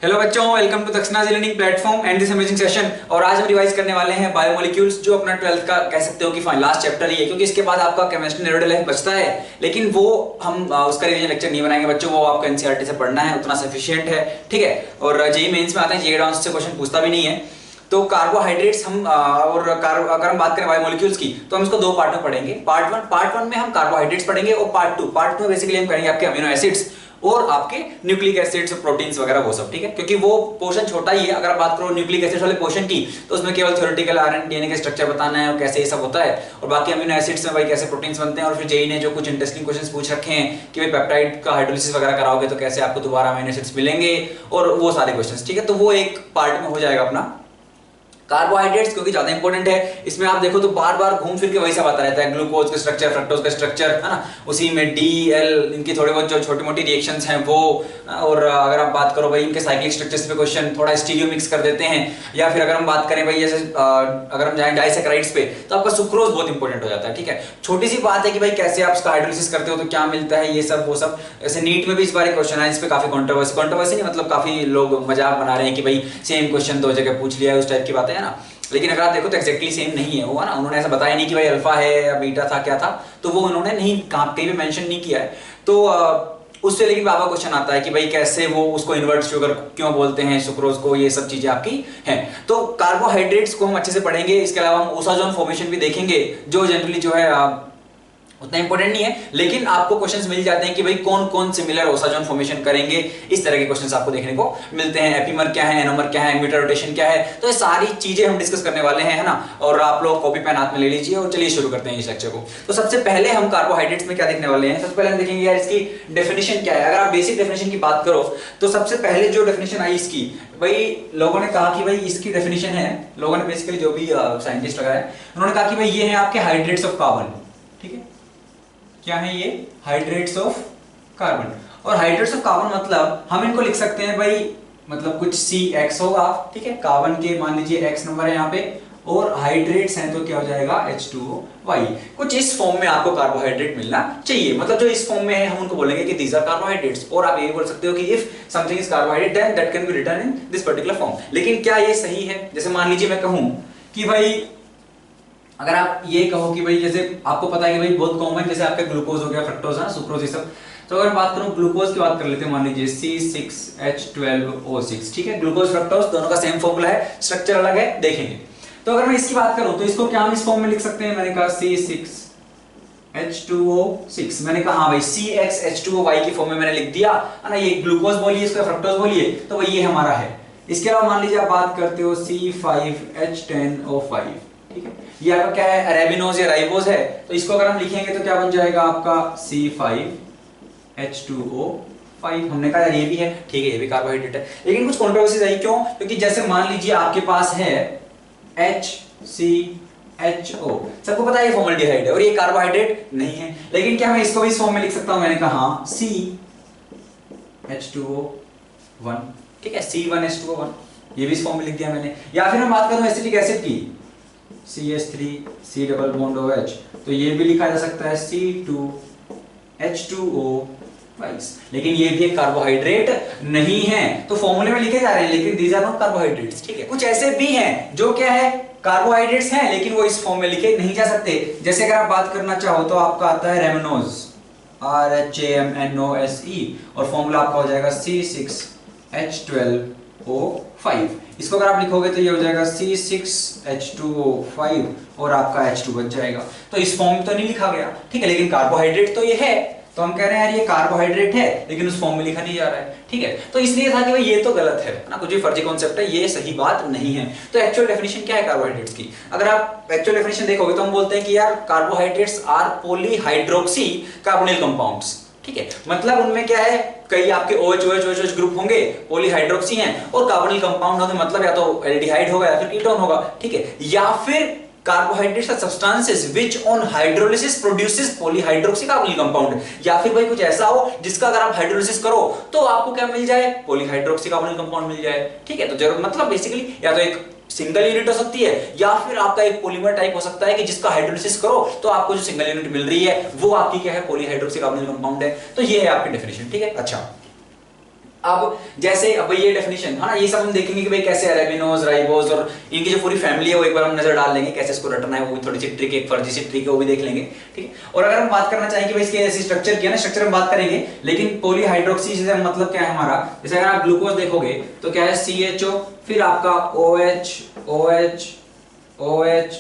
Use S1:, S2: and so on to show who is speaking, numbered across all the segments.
S1: Hello बच्चों, welcome to Dakshana learning platform and this amazing session. और आज हम रिवाइज करने वाले हैं बायोमोलिक्यूल्स, जो अपना 12th का कह सकते हो कि लास्ट चैप्टर ही है, क्योंकि इसके बाद आपका केमिस्ट्री नेरोडल लाइफ बचता है। लेकिन वो हम उसका रिवीजन लेक्चर नहीं बनाएंगे बच्चों, वो आपको एनसीईआरटी से पढ़ना है, उतना सफिशिएंट है, ठीक है। और जेईई मेंस में आते हैं, जेईई एडवांस से क्वेश्चन पूछता भी नहीं है। तो कार्बोहाइड्रेट्स हम अगर हम बात करें बायोमोलिक्यूल्स की, तो हम इसको दो पार्ट में पढ़ेंगे। पार्ट वन में हम कार्बोहाइड्रेट्स पढ़ेंगे, और पार्ट टू में बेसिकली हम करेंगे आपके अमीनो एसिड्स और आपके न्यूक्लिक एसिड्स और प्रोटीन्स वगैरह वो सब, ठीक है। क्योंकि वो पोर्शन छोटा ही है। अगर आप बात करो न्यूक्लिक एसिड्स वाले पोर्शन की, तो उसमें केवल थ्योरेटिकल आरएनए डीएनए का स्ट्रक्चर बताना है और कैसे ये सब होता है, और बाकी अमीनो एसिड्स में भाई कैसे प्रोटीन्स बनते हैं। और फिर जेईई ने जो कुछ इंटरेस्टिंग क्वेश्चंस पूछ रखे हैं कि भाई पेप्टाइड का हाइड्रोलिसिस वगैरह कराओगे तो कैसे आपको दोबारा अमीनो एसिड्स मिलेंगे, और वो सारे क्वेश्चंस, ठीक है। तो वो एक पार्ट में हो जाएगा अपना कार्बोहाइड्रेट्स, क्योंकि ज्यादा इंपॉर्टेंट है। इसमें आप देखो तो बार बार घूम फिर के वही सब आता रहता है, ग्लूकोज का स्ट्रक्चर, फ्रक्टोज का स्ट्रक्चर, है ना। उसी में डी एल इनकी थोड़े बहुत जो छोटी मोटी रिएक्शंस हैं वो, और अगर आप बात करो भाई इनके साइक्लिक स्ट्रक्चर्स पे क्वेश्चन थोड़ा स्टीरियो मिक्स कर देते हैं। या फिर अगर हम बात करें भाई जैसे अगर हम जाएं डाइसैकेराइड्स पे, तो आपका सुक्रोज बहुत इंपॉर्टेंट हो जाता है, ठीक है। छोटी सी बात है कि भाई कैसे आप उसका हाइड्रोलिसिस करते हो तो क्या मिलता है, ये सब वो सब। ऐसे नीट में भी इस बार क्वेश्चन है, इस पे काफी कंट्रोवर्सी नहीं, मतलब काफी लोग मजाक बना रहे हैं कि भाई सेम क्वेश्चन दो जगह पूछ लिया है, उस टाइप की बातें है ना। लेकिन अगर आप देखो तो एक्जेक्टली सेम नहीं है वो, है ना। उन्होंने ऐसा बताया नहीं कि भाई अल्फा है या बीटा था, क्या था, तो वो उन्होंने नहीं कहीं भी मेंशन नहीं किया है। तो उससे लेकिन बाबा क्वेश्चन आता है कि भाई कैसे वो उसको इन्वर्ट शुगर क्यों बोलते हैं, सुक्रोज को, ये सब चीजें आपकी हैं। तो कार्बोहाइड्रेट्स को हम अच्छे से पढ़ेंगे। इसके अलावा हम ओसाजोन फॉर्मेशन भी देखेंगे, जो जनरली जो है उतना इंपॉर्टेंट नहीं है, लेकिन आपको क्वेश्चंस मिल जाते हैं कि भाई कौन कौन सिमिलर ओसाजोन फॉर्मेशन करेंगे। इस तरह के क्वेश्चंस आपको देखने को मिलते हैं। एपीमर क्या है, एनोमर क्या है, मीटर रोटेशन क्या है, तो ये सारी चीजें हम डिस्कस करने वाले हैं, है ना। और आप लोग कॉपी पेन हाथ में ले लीजिए और चलिए शुरू करते हैं इस लेक्चर को। तो सबसे पहले हम कार्बोहाइड्रेट्स में क्या देखने वाले हैं, सबसे पहले हम देखेंगे यार इसकी डेफिनेशन क्या है। अगर आप बेसिक डेफिनेशन की बात करो तो सबसे पहले जो डेफिनेशन आई इसकी, भाई लोगों ने कहा कि भाई इसकी डेफिनेशन है, लोगों ने बेसिकली जो भी साइंटिस्ट लगाए उन्होंने कहा कि भाई ये है आपके हाइड्रेट्स ऑफ कार्बन, ठीक है। क्या है ये? Hydrates of carbon. और हाइड्रेट्स ऑफ कार्बन मतलब हम इनको लिख सकते हैं भाई, मतलब कुछ CX होगा, ठीक है। कार्बन के मान लीजिए X नंबर है यहाँ पे, और हाइड्रेट्स हैं तो क्या हो जाएगा H2O। कुछ इस फॉर्म में आपको कार्बोहाइड्रेट मिलना चाहिए, मतलब जो इस फॉर्म में है हम उनको बोलेंगे कि दीज आर कार्बोहाइड्रेट्स। और आप ये बोल सकते हो कि if something is carbohydrate then that can be written in this particular form. लेकिन क्या ये सही है? जैसे मान लीजिए मैं कहूं कि भाई, अगर आप ये कहो कि भाई जैसे आपको पता है कि भाई बहुत कॉमन, जैसे आपका ग्लूकोज हो गया, फ्रक्टोज है, सुक्रोज, ये सब। तो अगर बात करूं ग्लूकोज की बात कर लेते हैं, मान लीजिए C6H12O6, ठीक है। ग्लूकोज फ्रक्टोज दोनों का सेम फॉर्मूला है, स्ट्रक्चर अलग है, देखेंगे। तो अगर मैं इसकी बात करूं तो इसको क्या हम इस फॉर्म में लिख सकते हैं, मैंने कहा C6H2O6, मैंने कहा हाँ भाई CXH2O की फॉर्म में मैंने लिख दिया, है ना। ये ग्लूकोज बोलिए, इसको फ्रक्टोज बोलिए, तो भाई ये हमारा है। इसके अलावा मान लीजिए आप बात करते हो C5H10O5, ठीक है। ये आपका क्या है, अरेबिनोज या राइबोज है, तो इसको अगर हम लिखेंगे तो क्या बन जाएगा आपका C5H2O5। हमने कहा यार ये भी है, ठीक है, ये भी कार्बोहाइड्रेट है। लेकिन कुछ कंट्रोवर्सीज आई, क्यों? क्योंकि जैसे मान लीजिए आपके पास है HCHO, सबको पता है ये फॉर्मल्डिहाइड है और ये कार्बोहाइड्रेट नहीं है। लेकिन क्या मैं इसको भी इस फॉर्म में लिख सकता हूं? मैंने कहा हाँ CH2O1, ठीक है, C1H2O1, ये भी इस फॉर्म में लिख दिया मैंने। या फिर मैं बात करूं एसिटिक एसिड की, CH3C डबल बॉन्ड OH, तो ये भी लिखा जा सकता है C2H2O। लेकिन ये भी एक कार्बोहाइड्रेट नहीं है, तो फॉर्मूले में लिखे जा रहे हैं लेकिन दीज आर नॉट कार्बोहाइड्रेट्स, ठीक है। कुछ ऐसे भी हैं जो क्या है, कार्बोहाइड्रेट्स हैं, लेकिन वो इस फॉर्म में लिखे नहीं जा सकते। जैसे अगर आप बात करना चाहो तो आपका आता है रेमनोज, RHAMNOSE, और फॉर्मूला आपका हो जाएगा C6H12O5। इसको अगर आप लिखोगे तो ये हो जाएगा C6H2O5 और आपका H2 बच जाएगा। तो इस फॉर्म में तो नहीं लिखा गया, ठीक है, लेकिन कार्बोहाइड्रेट तो ये है, तो हम कह रहे हैं यार ये कार्बोहाइड्रेट है, लेकिन उस फॉर्म में लिखा नहीं जा रहा है, ठीक है। तो इसलिए था कि भाई ये तो गलत है ना, कुछ भी फर्जी कॉन्सेप्ट है, ये सही बात नहीं है। तो एक्चुअल डेफिनेशन क्या है कार्बोहाइड्रेट्स की? अगर आप एक्चुअल डेफिनेशन देखोगे तो हम बोलते हैं कि यार carbohydrates are polyhydroxy carbonyl compounds, ठीक है। मतलब उनमें क्या है, कई आपके OH ग्रुप होंगे, पॉलीहाइड्रोक्सी हैं, और कार्बोनिल कंपाउंड होंगे, मतलब या तो एल्डिहाइड होगा या फिर कीटोन होगा, ठीक है। या फिर carbohydrates are substances which on hydrolysis produces polyhydroxy carbonyl compound, या फिर भाई कुछ ऐसा हो जिसका अगर आप हाइड्रोलिसिस करो तो आपको क्या मिल जाए, पॉलीहाइड्रोक्सी कार्बोनिल कंपाउंड मिल जाए, ठीक है। तो जरूर मतलब बेसिकली या तो एक सिंगल यूनिट हो सकती है, या फिर आपका एक पॉलीमर टाइप हो सकता है कि जिसका हाइड्रोलिसिस करो तो आपको जो सिंगल यूनिट मिल रही है वो आपकी क्या है, पॉलीहाइड्रोक्सी कार्बोनिल कंपाउंड है। तो ये है आपकी डेफिनेशन, ठीक है। अच्छा, अब जैसे अब ये डेफिनेशन है ना, ये सब हम देखेंगे कि भाई कैसे अरेबिनोज, राइबोज और इनकी जो पूरी फैमिली है वो एक बार हम नजर डाल लेंगे, कैसे इसको रटना है, वो भी थोड़ी सी ट्रिक, एक फर्जी सी ट्रिक है, वो भी देख लेंगे, ठीक है। और अगर हम बात करना चाहें कि भाई इसके ऐसी स्ट्रक्चर क्या है ना, स्ट्रक्चर हम बात करेंगे, लेकिन पॉलीहाइड्रोक्सी से मतलब क्या है हमारा, जैसे अगर आप ग्लूकोज देखोगे तो क्या है CHO, फिर आपका OH OH OH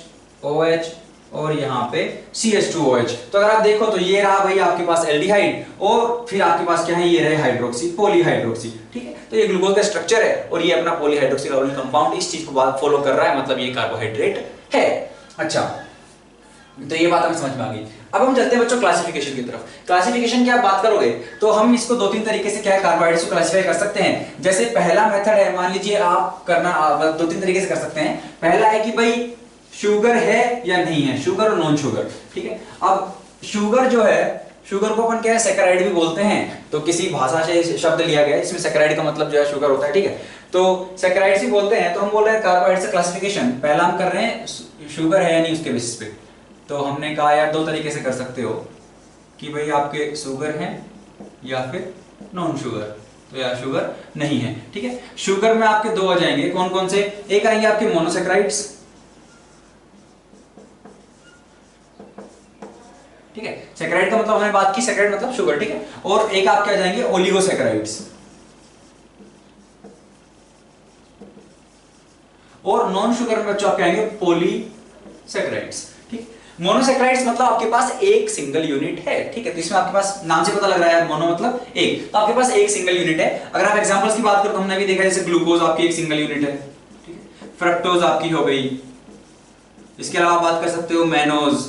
S1: OH और यहाँ पे CH2OH। तो अगर आप देखो तो ये रहा भाई आपके पास एल्डिहाइड, और फिर आपके पास क्या है, ये रहे हाइड्रोक्सी, पॉलीहाइड्रोक्सी, ठीक है। तो ये ग्लूकोज का स्ट्रक्चर है और ये अपना पॉलीहाइड्रोक्सी कार्बोनिल कंपाउंड इस चीज को फॉलो कर रहा है, मतलब ये कार्बोहाइड्रेट है। अच्छा, तो ये बात हमें समझ में आ गई। अब हम चलते हैं बच्चों क्लासिफिकेशन की तरफ। क्लासिफिकेशन की आप बात करोगे तो हम इसको दो तीन तरीके से क्या है, कार्बोहाइड्रेट्स को क्लासिफाई कर सकते हैं। जैसे पहला मेथड है, मान लीजिए आप करना दो तीन तरीके से कर सकते हैं। पहला है कि भाई शुगर है या नहीं है, शुगर और नॉन शुगर, ठीक है। अब शुगर जो है, शुगर को अपन क्या है, सैकराइड भी बोलते हैं, तो किसी भाषा से शब्द लिया गया है, इसमें सैकराइड का मतलब जो है शुगर होता है, ठीक है। तो सैकराइड्स भी बोलते हैं, तो हम बोल रहे हैं कार्बोहाइड्रेट से क्लासिफिकेशन पहला हम कर रहे हैं शुगर है या नहीं उसके बेसिस पे। तो हमने कहा यार दो तरीके से कर सकते हो कि भाई आपके शुगर है या फिर नॉन शुगर, तो यार शुगर नहीं है, ठीक है। शुगर में आपके दो आ जाएंगे, कौन कौन से, एक आएंगे आपके मोनोसैकराइड्स, ठीक है। सैकराइड का मतलब हमने बात की, सैकराइड मतलब शुगर, ठीक है। और एक आपके आ जाएंगे ओलिगोसैकराइड्स, और नॉन शुगर में बच्चों आपके आएंगे पॉलीसैकराइड्स, ठीक। मोनोसैकराइड्स मतलब आपके पास एक सिंगल यूनिट है, ठीक है। तो इसमें आपके पास नाम से पता लग रहा है मोनो मतलब एक, तो आपके पास एक सिंगल यूनिट है। अगर आप एग्जांपल्स की बात करें तो हमने भी देखा जैसे ग्लूकोज आपकी एक सिंगल यूनिट है, ठीक है। फ्रक्टोज आपकी हो गई, इसके अलावा बात कर सकते हो मैनोज,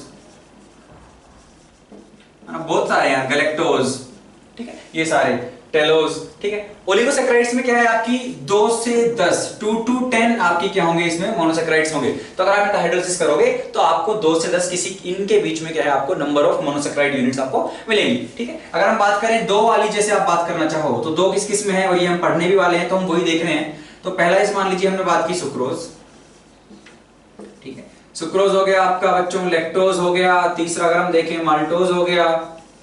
S1: बहुत सारे हैं, गैलेक्टोज, ठीक है, ये सारे टेलोज, ठीक है। ओलिगोसैकराइड्स में क्या है आपकी 2 से 10, 2 to 10 आपकी क्या होंगे, इसमें मोनोसैकराइड्स होंगे। तो अगर आप इनका हाइड्रोलिसिस करोगे तो आपको 2 से 10 किसी इनके बीच में क्या है, आपको नंबर ऑफ मोनोसैकराइड यूनिट्स आपको मिलेंगी, ठीक है। अगर हम बात करें दो वाली, जैसे आप बात करना चाहो तो दो किस किस में है, और ये हम पढ़ने भी वाले हैं, तो हम वही देख रहे हैं। तो पहला इस मान लीजिए हमने बात की सुक्रोज, ठीक है। सुक्रोज हो गया आपका बच्चों, लैक्टोज हो गया, तीसरा अगर हम देखें माल्टोज हो गया,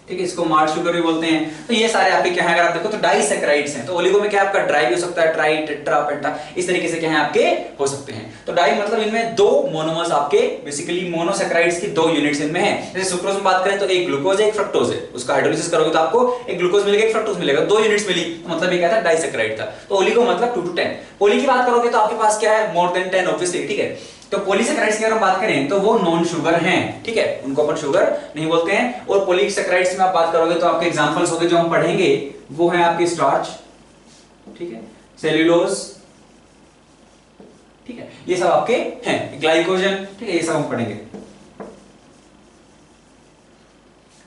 S1: ठीक है, इसको माल्ट शुगर भी बोलते हैं। तो ये सारे आपके क्या है, अगर आप देखो तो डाइसैकराइड्स हैं। तो ओलिगो में क्या आपका ट्राई भी हो सकता है, ट्राई, टेट्रा, पेंटा, इस तरीके से क्या है आपके हो सकते हैं। तो डाई मतलब इनमें दो मोनोमर्स आपके, बेसिकली मोनोसैकराइड्स की दो यूनिट्स इनमें हैं। जैसे सुक्रोज में बात करें तो एक ग्लूकोज है एक फ्रक्टोज है, उसका हाइड्रोलिसिस करोगे तो आपको एक ग्लूकोज मिलेगा एक फ्रक्टोज मिलेगा, दो यूनिट्स मिली, तो मतलब ये क्या था, डाइसैकराइड था। तो ओलिगो मतलब 2 to 10। पोली की बात करोगे तो आपके पास क्या है, मोर देन 10 ऑब्वियसली, ठीक है। तो पॉलीसैकराइड्स की अगर हम बात करें तो वो नॉन शुगर हैं, ठीक है, उनको अपन शुगर नहीं बोलते हैं। और पॉलीसैकराइड्स में आप बात करोगे तो आपके एग्जांपल्स होंगे जो हम पढ़ेंगे, वो है आपके स्टार्च, ठीक है, सेल्यूलोज, ठीक है, ये सब आपके हैं, ग्लाइकोजन, ठीक है, ये सब हम पढ़ेंगे,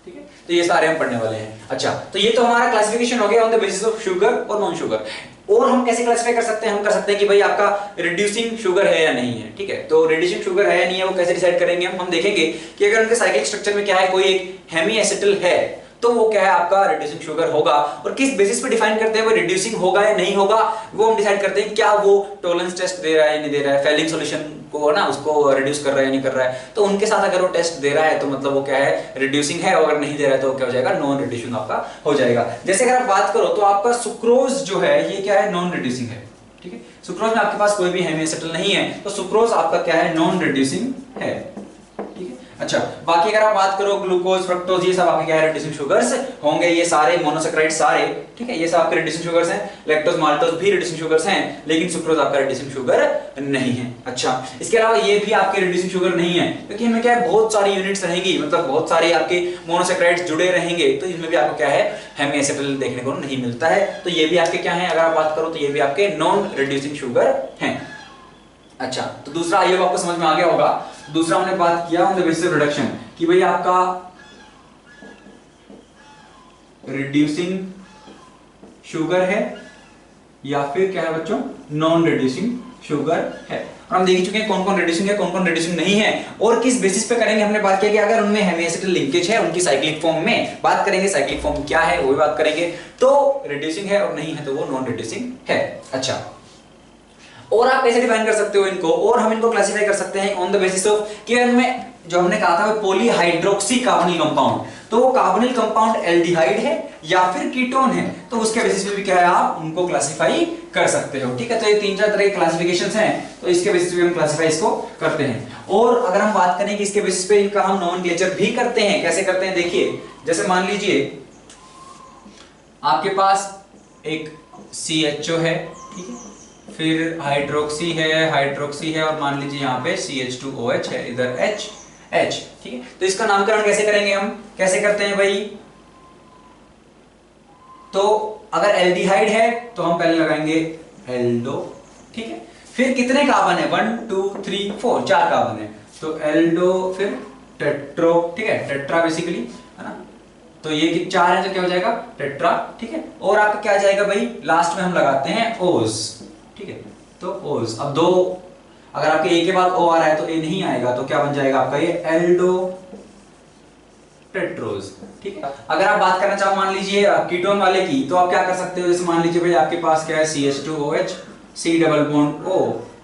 S1: ठीक है। तो ये सारे हम पढ़ने वाले हैं। अच्छा, तो ये तो हमारा क्लासिफिकेशन हो गया on the basis of sugar और नॉन शुगर। और हम कैसे क्लासिफाई कर सकते हैं, हम कर सकते हैं कि भाई आपका रिड्यूसिंग शुगर है या नहीं है, ठीक है। तो रिड्यूसिंग शुगर है या नहीं है वो कैसे डिसाइड करेंगे हम देखेंगे कि अगर उनके साइक्लिक स्ट्रक्चर में क्या है, कोई एक हेमी एसिटिल है, तो वो क्या है आपका रिड्यूसिंग शुगर होगा। और किस बेसिस पे डिफाइन करते हैं वो रिड्यूसिंग होगा या नहीं होगा, वो हम डिसाइड करते हैं क्या वो टॉलरेंस टेस्ट दे रहा है या नहीं दे रहा है, फेलिंग सॉल्यूशन को ना उसको रिड्यूस कर रहा है या नहीं कर रहा है। तो उनके साथ अगर वो टेस्ट दे रहा है तो मतलब वो क्या है, रिड्यूसिंग है, और अगर नहीं दे रहा है तो क्या हो जाएगा, नॉन रिड्यूसिंग आपका हो जाएगा। जैसे अगर आप बात करो तो आपका सुक्रोज जो है ये क्या है, नॉन रिड्यूसिंग है, ठीक है। सुक्रोज में आपके पास कोई भी हेमी एसिटिल नहीं है, तो सुक्रोज आपका क्या है, नॉन रिड्यूसिंग है, ठीक है। अच्छा, बाकी अगर आप बात करो ग्लूकोज, फ्रक्टोज, ये सब आपके क्या है, रिड्यूसिंग शुगर्स होंगे, ये सारे मोनोसैकराइड सारे, ठीक है, ये सब आपके रिड्यूसिंग शुगर्स हैं। लैक्टोज, माल्टोज भी रिड्यूसिंग शुगर्स हैं, लेकिन सुक्रोज आपका रिड्यूसिंग शुगर नहीं है। अच्छा, इसके अलावा ये भी आपके रिड्यूसिंग शुगर नहीं है, क्योंकि इनमें क्या है, बहुत सारी यूनिट्स रहेंगी, मतलब बहुत सारे आपके मोनोसैकराइड्स जुड़े रहेंगे, तो इसमें भी आपको क्या है, हेमी एसिटिल देखने को नहीं मिलता है। तो ये भी आपके क्या है, अगर आप बात करो तो ये भी आपके नॉन रिड्यूसिंग शुगर हैं। अच्छा, तो दूसरा आइए आपको समझ में आ गया होगा। दूसरा हमने बात किया on the basis of reduction कि भाई आपका रिड्यूसिंग शुगर है या फिर क्या है बच्चों, नॉन रिड्यूसिंग शुगर है। और हम देख चुके हैं कौन कौन रिड्यूसिंग है, कौन कौन रिड्यूसिंग नहीं है, और किस बेसिस पे करेंगे। हमने बात किया कि अगर उनमें हेमी एसिटिल लिंकेज है, उनकी साइक्लिक फॉर्म में बात करेंगे, साइक्लिक फॉर्म क्या है वो भी बात करेंगे। तो रिड्यूसिंग है और नहीं है तो वो नॉन रिड्यूसिंग है। अच्छा, और आप कैसे डिफाइन कर सकते हो इनको, और हम इनको क्लासिफाई कर सकते हैं ऑन द बेसिस ऑफ कि इनमें जो हमने कहा था पॉलीहाइड्रोक्सी कार्बोनिल कंपाउंड, तो वो कार्बोनिल कंपाउंड एल्डिहाइड है या फिर कीटोन है, तो उसके बेसिस पे भी क्या है आप उनको क्लासिफाई कर सकते हो। ठीक है, तो ये 3-4 तरह के क्लासिफिकेशंस हैं, तो इसके बेसिस पे हम क्लासिफाई इसको करते हैं। और अगर हम बात करें कि इसके बेसिस पे इनका हम नोमेनक्लेचर भी करते हैं, कैसे करते हैं देखिए, जैसे मान लीजिए आपके पास एक CHO है, ठीक है, फिर हाइड्रोक्सी है और मान लीजिए यहाँ पे CH2OH है, इधर H, ठीक है। तो इसका नामकरण कैसे करेंगे हम, कैसे करते हैं भाई, तो अगर एल्डिहाइड है तो हम पहले लगाएंगे एल्डो, ठीक है, फिर कितने कार्बन है 1 2 3 4 4 कार्बन है, तो एल्डो, फिर टेट्रो, ठीक है, टेट्रा बेसिकली है ना, तो ये कि 4 है तो क्या हो जाएगा टेट्रा, ठीक है। और आपका क्या आ जाएगा भाई, लास्ट में हम लगाते हैं ओज, ठीक है, तो ओज। अब 2 अगर आपके ए के बाद ओ आ रहा है तो ए नहीं आएगा, तो क्या बन जाएगा आपका ये एल्डो टेट्रोज, ठीक है। अगर आप बात करना चाहो मान लीजिए कीटोन वाले की, तो आप क्या कर सकते हो, जैसे मान लीजिए भाई आपके पास क्या है CH2OH, C double bond O,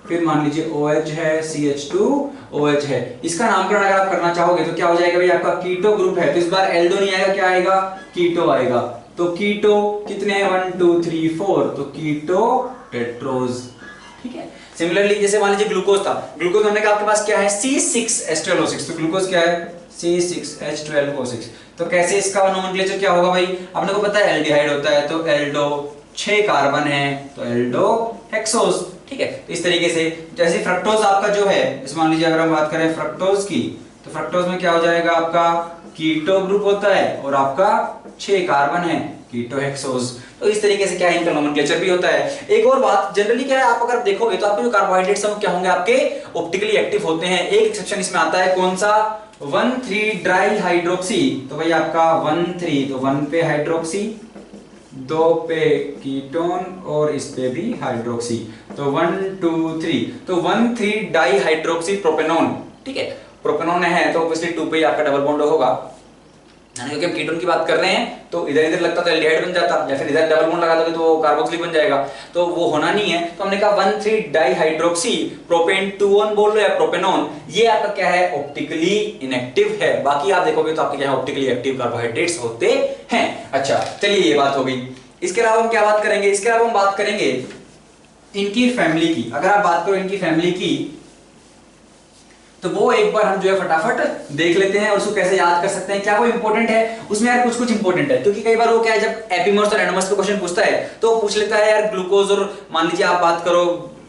S1: फिर मान लीजिए OH है, CH2OH है, इसका नामकरण अगर आप करना चाहोगे तो क्या हो जाएगा भाई, आपका कीटो ग्रुप है, तो इस बार एल्डो नहीं आएगा, क्या आएगा कीटो आएगा, तो कीटो कितने हैं 1 2 3 4, तो कीटो टेट्रोज, ठीक है। सिमिलरली जैसे मान लीजिए ग्लूकोज था, ग्लूकोज हमने कहा आपके पास क्या है C6H12O6, तो ग्लूकोज क्या है C6H12O6, तो कैसे इसका नोमेनक्लेचर क्या होगा भाई, अपने को पता है एल्डिहाइड होता है, तो एल्डो 6 कार्बन है, तो एल्डो हेक्सोज, ठीक है। तो इस तरीके से जैसे फ्रक्टोज आपका जो है, इस मान लीजिए अगर हम बात करें फ्रक्टोज की, तो फ्रक्टोज में क्या हो जाएगा आपका कीटो ग्रुप होता है और आपका 6 कार्बन है, कीटो हेक्सोज। तो इस तरीके से क्या है इनका नोमेनक्लेचर भी होता है। एक और बात, जनरली क्या है, आप अगर देखोगे तो आपके जो कार्बोहाइड्रेट्स हैं क्या होंगे, आपके ऑप्टिकली एक्टिव होते हैं। एक एक्सेप्शन इसमें आता है, कौन सा, 1,3 डाई हाइड्रोक्सी, तो भाई आपका 1,3, तो 1 पे हाइड्रोक्सी, 2 पे कीटोन और इस पे भी हाइड्रोक्सी, तो 1 2 3, तो 1,3 डाई हाइड्रोक्सी प्रोपेनॉन, ठीक है, प्रोपेनॉन है तो ऑब्वियसली 2 पे आपका डबल बॉन्ड होगा, क्योंकि हम कीटोन की बात कर रहे हैं, तो इधर इधर लगता तो एल्डिहाइड बन जाता, या फिर इधर डबल बॉन्ड लगा दोगे तो कार्बोक्सिलिक बन जाएगा, तो वो होना नहीं है। तो हमने कहा 1,3 डाई हाइड्रोक्सी प्रोपेन 2 बोल लो या प्रोपेनॉन, ये आपका क्या है ऑप्टिकली इनएक्टिव है। बाकी आप देखोगे तो आपके क्या है ऑप्टिकली एक्टिव कार्बोहाइड्रेट्स होते हैं। अच्छा चलिए ये बात हो गई। इसके अलावा हम क्या बात करेंगे, इसके अलावा हम बात करेंगे इनकी फैमिली की। अगर आप बात करो इनकी फैमिली की, तो वो एक बार हम जो है फटाफट देख लेते हैं और उसको कैसे याद कर सकते हैं, क्या वो इंपॉर्टेंट है उसमें यार, कुछ कुछ इंपॉर्टेंट है, क्योंकि कई बार वो क्या है जब एपिमर्स और एनोमर्स पे क्वेश्चन पूछता है तो पूछ लेता है यार ग्लूकोज, और मान लीजिए आप बात करो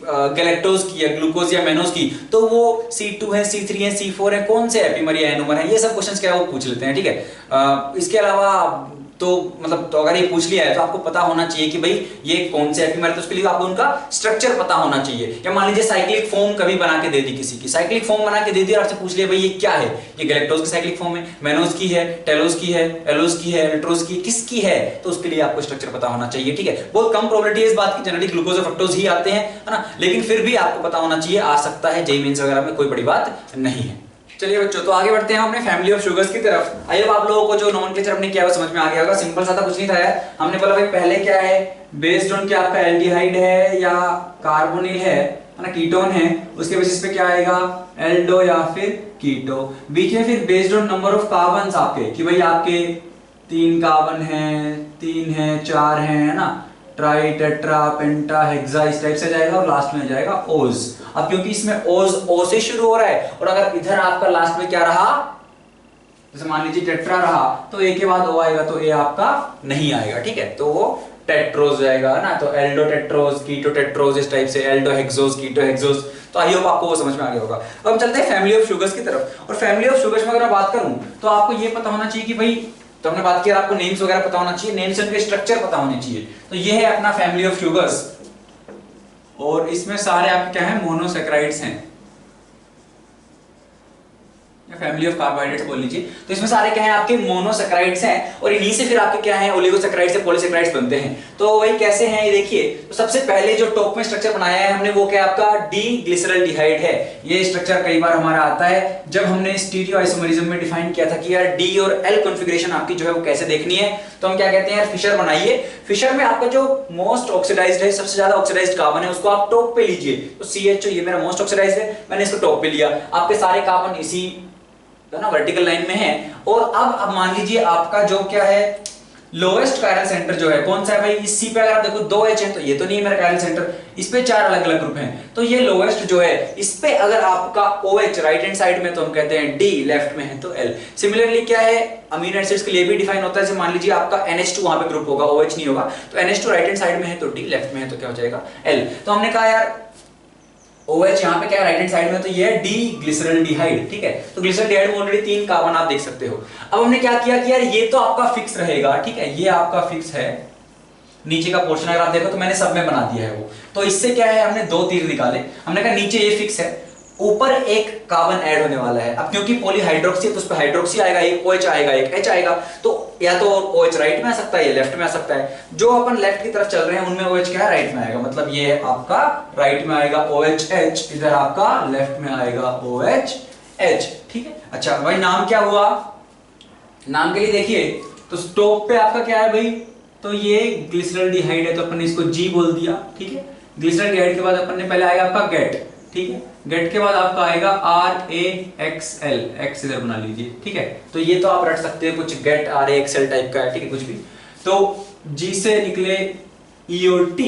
S1: गैलेक्टोज की या ग्लूकोज या मेनोज की, तो वो C2 है, C3 है, C4 है, कौन से एपिमर या एनोमर है, ये सब क्वेश्चंस क्या है वो पूछ लेते हैं, ठीक है। इसके अलावा तो मतलब तो अगर ये पूछ लिया है तो आपको पता होना चाहिए कि भाई ये कौन से एपिमर है, तो उसके लिए आपको उनका स्ट्रक्चर पता होना चाहिए। या मान लीजिए साइक्लिक फॉर्म कभी बना के दे दी, किसी की साइक्लिक फॉर्म बना के दे दी और आपसे पूछ लिया भाई ये क्या है, ये गैलेक्टोज की साइक्लिक फॉर्म है, मेनोज की है, टेलोज की है, एलोज की है, एल्ट्रोज की, किसकी है, तो उसके लिए आपको स्ट्रक्चर पता होना चाहिए, ठीक है। बहुत कम प्रोबेबिलिटी है इस बात की, जनरली ग्लूकोज और फ्रक्टोज ही आते हैं, है ना, लेकिन फिर भी आपको पता होना चाहिए, आ सकता है जेईई मेंस वगैरह में, कोई बड़ी बात नहीं है। चलिए बच्चों, तो आगे बढ़ते हैं अपने फैमिली ऑफ शुगर्स की तरफ। आई होप आप लोगों को जो नोमेनक्लेचर हमने किया वो समझ में आ गया होगा। सिंपल सा था, कुछ नहीं था यार। हमने बोला भाई पहले क्या है, बेस्ड ऑन क्या आपका एल्डिहाइड है या कार्बोनिल है ना, कीटोन है, उसके बेसिस पे क्या आएगा एल्डो या फिर कीटो। बीच में फिर based on number of carbons आपके, कि भाई आपके 3 कार्बन है, 3 है, 4 है ना, ट्राई, टेट्रा, पेंटा, हेक्सा, इस टाइप से जाएगा और लास्ट में जाएगा ओज। अब क्योंकि इसमें ओज ओ से शुरू हो रहा है और अगर इधर आपका लास्ट में क्या रहा, जैसे मान लीजिए टेट्रा रहा, तो ए के बाद ओ आएगा तो ए आपका नहीं आएगा, ठीक है, तो वो टेट्रोज जाएगा ना, तो एल्डो टेट्रोज, कीटो टेट्रोज, इस टाइप से एल्डो हेक्सोज, कीटो हेक्सोज। तो आई होप आपको वो समझ में आ गया होगा। अब हम चलते हैं फैमिली ऑफ शुगर्स की तरफ। और फैमिली ऑफ शुगर्स में अगर मैं बात करूं तो आपको ये पता होना चाहिए कि भाई, तो हमने बात किया आपको नेम्स वगैरह पता होना चाहिए, नेम्स के स्ट्रक्चर पता होने चाहिए। तो ये है अपना फैमिली ऑफ शुगर्स और इसमें सारे आपके क्या है मोनोसैकेराइड्स हैं, या फैमिली ऑफ कार्बोहाइड्रेट्स बोल लीजिए। तो इसमें सारे क्या है आपके मोनोसैकेराइड्स हैं और इन्हीं से फिर आपके क्या है ओलिगोसैकेराइड्स से पॉलीसैकेराइड्स बनते हैं। तो वही कैसे हैं ये देखिए। तो सबसे पहले जो टॉप में स्ट्रक्चर बनाया है हमने वो क्या आपका डी ग्लिसरल्डिहाइड है। ये स्ट्रक्चर कई बार हमारा आता है जब हमने स्टीरियो आइसोमरिज्म में डिफाइन किया था कि यार डी और एल कॉन्फ़िगरेशन आपकी जो है वो कैसे देखनी है। तो हम क्या कहते हैं यार फिशर बनाइए। फिशर में आपका जो मोस्ट ऑक्सीडाइज्ड है, सबसे ज्यादा ऑक्सीडाइज्ड कार्बन है, उसको आप टॉप पे लीजिए। तो CHO ये मेरा मोस्ट ऑक्सीडाइज्ड है, मैंने इसको टॉप पे लिया। आपके सारे कार्बन इसी है ना, वर्टिकल लाइन में है। और अब मान लीजिए आपका जो क्या है लोएस्ट कायरल सेंटर जो है कौन सा है भाई, इस सी पे अगर आप देखो 2 H है तो ये तो नहीं है मेरा कायरल सेंटर, इस पे 4 अलग अलग ग्रुप हैं, तो ये लोएस्ट जो है इस पे अगर आपका OH राइट हैंड साइड में तो हम कहते हैं D, लेफ्ट में है तो L। सिमिलरली क्या है अमीनो एसिड्स के लिए भी डिफाइन होता है, जैसे मान लीजिए आपका NH2 वहां पे ग्रुप होगा, OH नहीं होगा, तो NH2 राइट हैंड साइड में है तो D, लेफ्ट में है तो क्या हो जाएगा L। तो हमने कहा यार OH यहाँ पे क्या है राइट हैंड साइड में, तो ये है डी ग्लिसरल्डिहाइड, ठीक है। तो ग्लिसरल्डिहाइड में ऑलरेडी 3 कार्बन आप देख सकते हो। अब हमने क्या किया कि यार ये तो आपका फिक्स रहेगा, ठीक है, ये आपका फिक्स है, नीचे का पोर्शन अगर आप देखो तो मैंने सब में बना दिया है वो, तो इससे क्या है हमने 2 तीर निकाले, हमने कहा नीचे ये फिक्स है, ऊपर एक कार्बन ऐड होने वाला है। अब क्योंकि पॉलीहाइड्रोक्सी है तो उस पर हाइड्रोक्सी आएगा, एक OH आएगा, एक H आएगा, तो या तो OH राइट में आ सकता है या लेफ्ट में आ सकता है। जो अपन लेफ्ट की तरफ चल रहे हैं उनमें OH क्या है राइट में आएगा, मतलब ये आपका राइट में आएगा OHH, इधर आपका लेफ्ट में आएगा OHH, ठीक है। अच्छा भाई नाम क्या हुआ, नाम के लिए देखिए तो स्टॉप पे आपका क्या है भाई, तो ये ग्लिसरल्डिहाइड है तो अपन ने इसको G बोल दिया, ठीक है। ग्लिसरल्डिहाइड के बाद अपन ने पहले आएगा आपका गेट, ठीक है, गेट के बाद आपका आएगा RAXL, एक्स इधर बना लीजिए, ठीक है। तो ये तो आप रट सकते हैं कुछ गेट RAXL टाइप का है, ठीक है, कुछ भी। तो G से निकले E और T,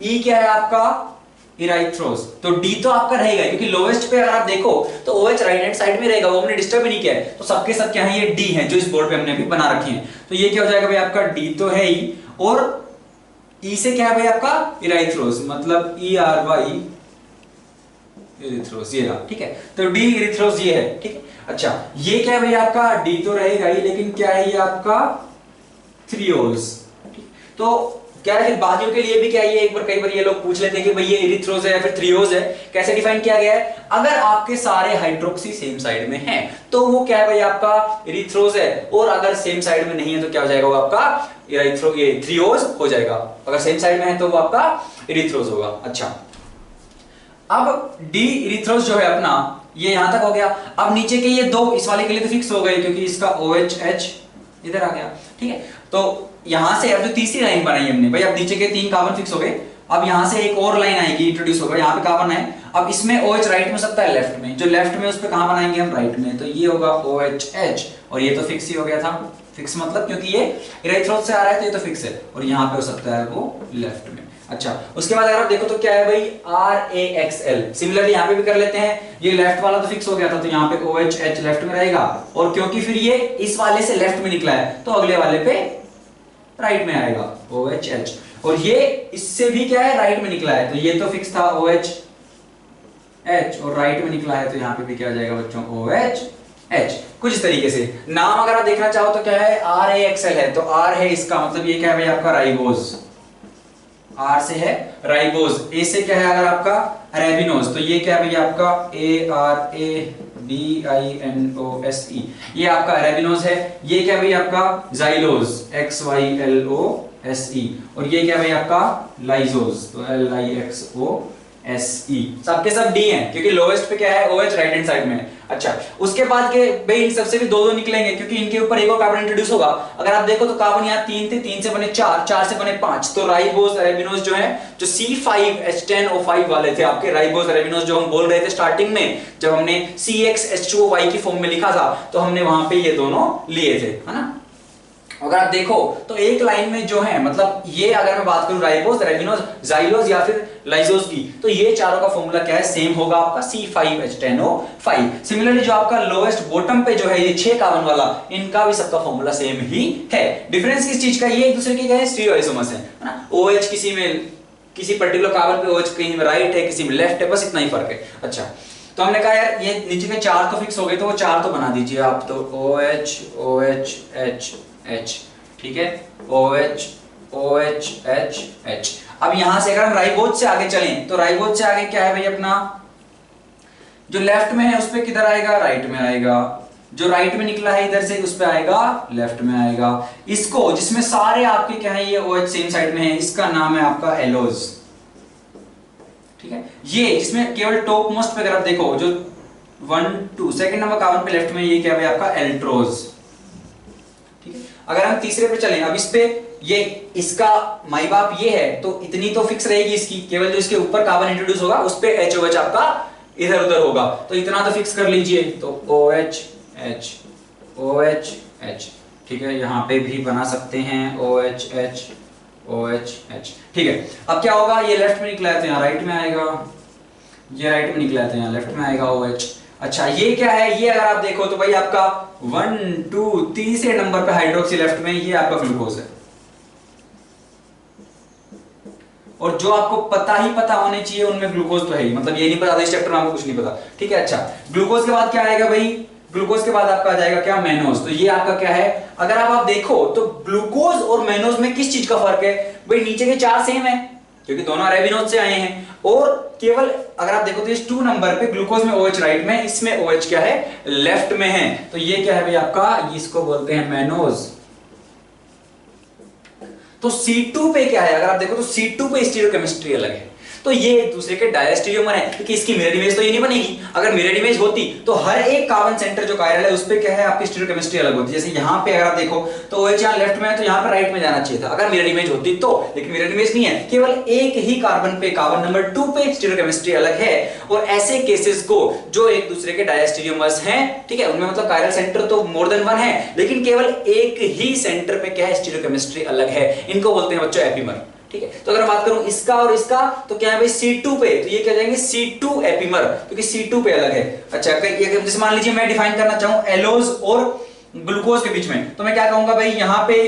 S1: E क्या है आपका इराइथ्रोस, तो D तो आपका रहेगा क्योंकि लोएस्ट पे अगर आप देखो तो OH राइट हैंड साइड में रहेगा, वो हमने डिस्टर्ब ही नहीं किया है, तो सबके सब क्या है ये D है जो इस बोर्ड पे हमने अभी बना रखे हैं। तो ये क्या हो जाएगा भाई आपका D तो है ही, और E से क्या है भाई आपका इराइथ्रोस, मतलब ERY इरिथ्रोस, ये रहा, ठीक है। तो डी इरिथ्रोस ये है, ठीक है। अच्छा ये क्या है भाई आपका डी तो रहेगा ही, लेकिन क्या है ये आपका थ्रियोज, तो क्या है फिर बाकियों के लिए भी क्या है, एक बार कई बार ये लोग पूछ लेते हैं कि भाई ये इरिथ्रोज है या फिर थ्रियोज है, कैसे डिफाइन किया गया है, अगर आपके सारे हाइड्रोक्सी सेम साइड में हैं तो वो क्या है भाई आपका इरिथ्रोज है, और अगर सेम साइड में नहीं है तो क्या हो जाएगा वो आपका ये थ्रियोज हो जाएगा, अगर सेम साइड में है तो वो आपका इरिथ्रोज होगा। अच्छा अब डी इरिथ्रोस जो है अपना ये यहां तक हो गया। अब नीचे के ये 2 इस वाले के लिए तो फिक्स हो गए क्योंकि इसका OHH इधर आ गया, ठीक है। तो यहां से अब जो तीसरी लाइन बनाई हमने भाई, अब नीचे के 3 कार्बन फिक्स हो गए, अब यहां से एक और लाइन आएगी इंट्रोड्यूस होगा, यहाँ पे कार्बन है, अब इसमें OH राइट में हो सकता है लेफ्ट में, जो लेफ्ट में उस पे कहां बनाएंगे हम राइट में, तो ये होगा OHH, और ये तो फिक्स ही हो गया था, फिक्स मतलब क्योंकि ये इराइथ्रोस से आ रहा है तो ये तो फिक्स है, और यहाँ पे हो सकता है वो लेफ्ट में। अच्छा उसके बाद अगर आप देखो तो क्या है भाई RAXL, सिमिलरली यहाँ पे भी कर लेते हैं, ये लेफ्ट वाला तो फिक्स हो गया था तो यहाँ पे OHH लेफ्ट में रहेगा, और क्योंकि फिर ये इस वाले से लेफ्ट में निकला है तो अगले वाले पे राइट में आएगा OHH, और ये इससे भी क्या है राइट में निकला है तो ये तो फिक्स था OHH, और राइट में निकला है तो यहाँ पे भी क्या आ जाएगा बच्चों OHH। कुछ इस तरीके से नाम अगर आप देखना चाहो तो क्या है RAXL है तो R है इसका, मतलब ये क्या है भाई आपका राइबोज, R से है राइबोज, A से क्या है अगर आपका अरेबिनोज, तो ये क्या है भैया आपका ARABINOSE, ये आपका अरेबिनोज है। ये क्या है भैया आपका जाइलोज, XYLOSE, और ये क्या है भैया आपका लाइजोज, तो LIXOSE, सबके सब D हैं क्योंकि लोएस्ट पे क्या है OH राइट हैंड साइड में है। अच्छा उसके बाद के भाई इन सबसे भी 2-2 निकलेंगे क्योंकि इनके ऊपर एक और कार्बन इंट्रोड्यूस होगा। अगर आप देखो तो कार्बन यहाँ 3 थे, 3 से बने 4, 4 से बने 5, तो राइबोज अरेबिनोज जो है जो C5H10O5 वाले थे आपके राइबोज अरेबिनोज जो हम बोल रहे थे स्टार्टिंग में जब हमने CXH2OY की फॉर्म में लिखा था तो हमने वहां पे ये दोनों लिए थे, है ना। अगर आप देखो तो एक लाइन में जो है मतलब ये अगर मैं बात करूं राइबोज अरेबिनोज जाइलोज या फिर लाइजोज की, तो ये चारों का फॉर्मूला क्या है सेम होगा आपका C5H10O5। सिमिलरली जो आपका लोएस्ट बॉटम पे जो है ये 6 कार्बन वाला, इनका भी सबका फॉर्मूला सेम ही है। डिफरेंस किस चीज का, ये एक दूसरे के क्या है स्टीरियोआइसोमर्स है ना। OH किसी में किसी पर्टिकुलर कार्बन पे OH कहीं में राइट है किसी में लेफ्ट है, बस इतना ही फर्क है। अच्छा तो हमने कहा यार ये नीचे के 4 तो फिक्स हो गए तो वो 4 तो बना दीजिए आप, तो OH OH H H, ठीक है, OH OH H H। अब यहां से अगर हम राइबोज से आगे चलें तो राइबोज से आगे क्या है भाई अपना जो लेफ्ट में है उस पे किधर आएगा राइट में आएगा, जो राइट में निकला है इधर से उस पे आएगा लेफ्ट में आएगा। इसको जिसमें सारे आपके क्या है ये OH सेम साइड में है इसका नाम है आपका एलोज, ठीक है। ये जिसमें केवल टॉप मोस्ट पे अगर आप देखो जो 1 2 सेकंड नंबर कार्बन पे लेफ्ट में ये क्या है भाई आपका एल्ट्रोज, ठीक है। अगर हम तीसरे पे चलें, अब इस पे ये इसका माई बाप ये है तो इतनी तो फिक्स रहेगी इसकी, केवल जो इसके ऊपर कार्बन इंट्रोड्यूस होगा उस पे HOH आपका इधर उधर होगा, तो इतना तो फिक्स कर लीजिए, तो OH H, OH H, ठीक है। यहाँ पे भी बना सकते हैं OH H, OH H, ठीक है। अब क्या होगा, ये लेफ्ट में निकला है तो यहाँ राइट में आएगा, ये राइट में निकला है तो यहाँ लेफ्ट में आएगा OH। अच्छा ये क्या है, ये अगर आप देखो तो भाई आपका 1 2 तीसरे नंबर पे हाइड्रोक्सी लेफ्ट में, ये आपका ग्लूकोज है। और जो आपको पता ही पता होने चाहिए उनमें ग्लूकोज तो है ही, मतलब ये नहीं पता इस चैप्टर में आपको कुछ नहीं पता, ठीक है। अच्छा ग्लूकोज के बाद क्या आएगा भाई, ग्लूकोज के बाद आपका आ जाएगा क्या, मेनोज। तो ये आपका क्या है, अगर आप देखो तो ग्लूकोज और मेनोज में किस चीज का फर्क है भाई, नीचे के चार सेम है क्योंकि दोनों अरेबिनोज से आए हैं, और केवल अगर आप देखो तो इस 2 नंबर पे ग्लूकोज में OH राइट में, इसमें OH क्या है, लेफ्ट में है। तो ये क्या है भाई आपका, इसको बोलते हैं मेनोज। तो C2 पे क्या है, अगर आप देखो तो C2 पे स्टीरियोकेमिस्ट्री अलग है, तो ये एक दूसरे के डायस्टीरियोमर है, क्योंकि इसकी मिरर इमेज तो ये नहीं बनेगी। अगर मिरर इमेज होती तो हर एक कार्बन सेंटर जो कायरल है उस पे क्या है, आपकी स्टीरियोकेमिस्ट्री अलग होती। जैसे यहाँ पे अगर आप देखो तो OH यहाँ लेफ्ट में है तो यहाँ पे राइट में जाना चाहिए था, अगर मिरर इमेज होती तो, लेकिन मिरर इमेज नहीं है, केवल एक ही कार्बन पे, कार्बन नंबर 2 पे स्टीरियोकेमिस्ट्री अलग है। और ऐसे केसेस को जो एक दूसरे के डायस्टीरियोमर्स हैं, ठीक है, उनमें मतलब कायरल सेंटर तो मोर देन 1 है, लेकिन केवल एक ही सेंटर पे क्या है, स्टीरियोकेमिस्ट्री अलग है, इनको बोलते हैं बच्चों एपीमर, ठीक है। तो अगर बात करूं इसका और इसका तो क्या है भाई C2 पे, तो ये क्या जाएंगे C2 एपीमर, क्योंकि C2 पे अलग है। अच्छा ये जैसे मान लीजिए मैं डिफाइन करना चाहूं एलोज और ग्लूकोज के बीच में, तो मैं क्या कहूंगा भाई, यहां पे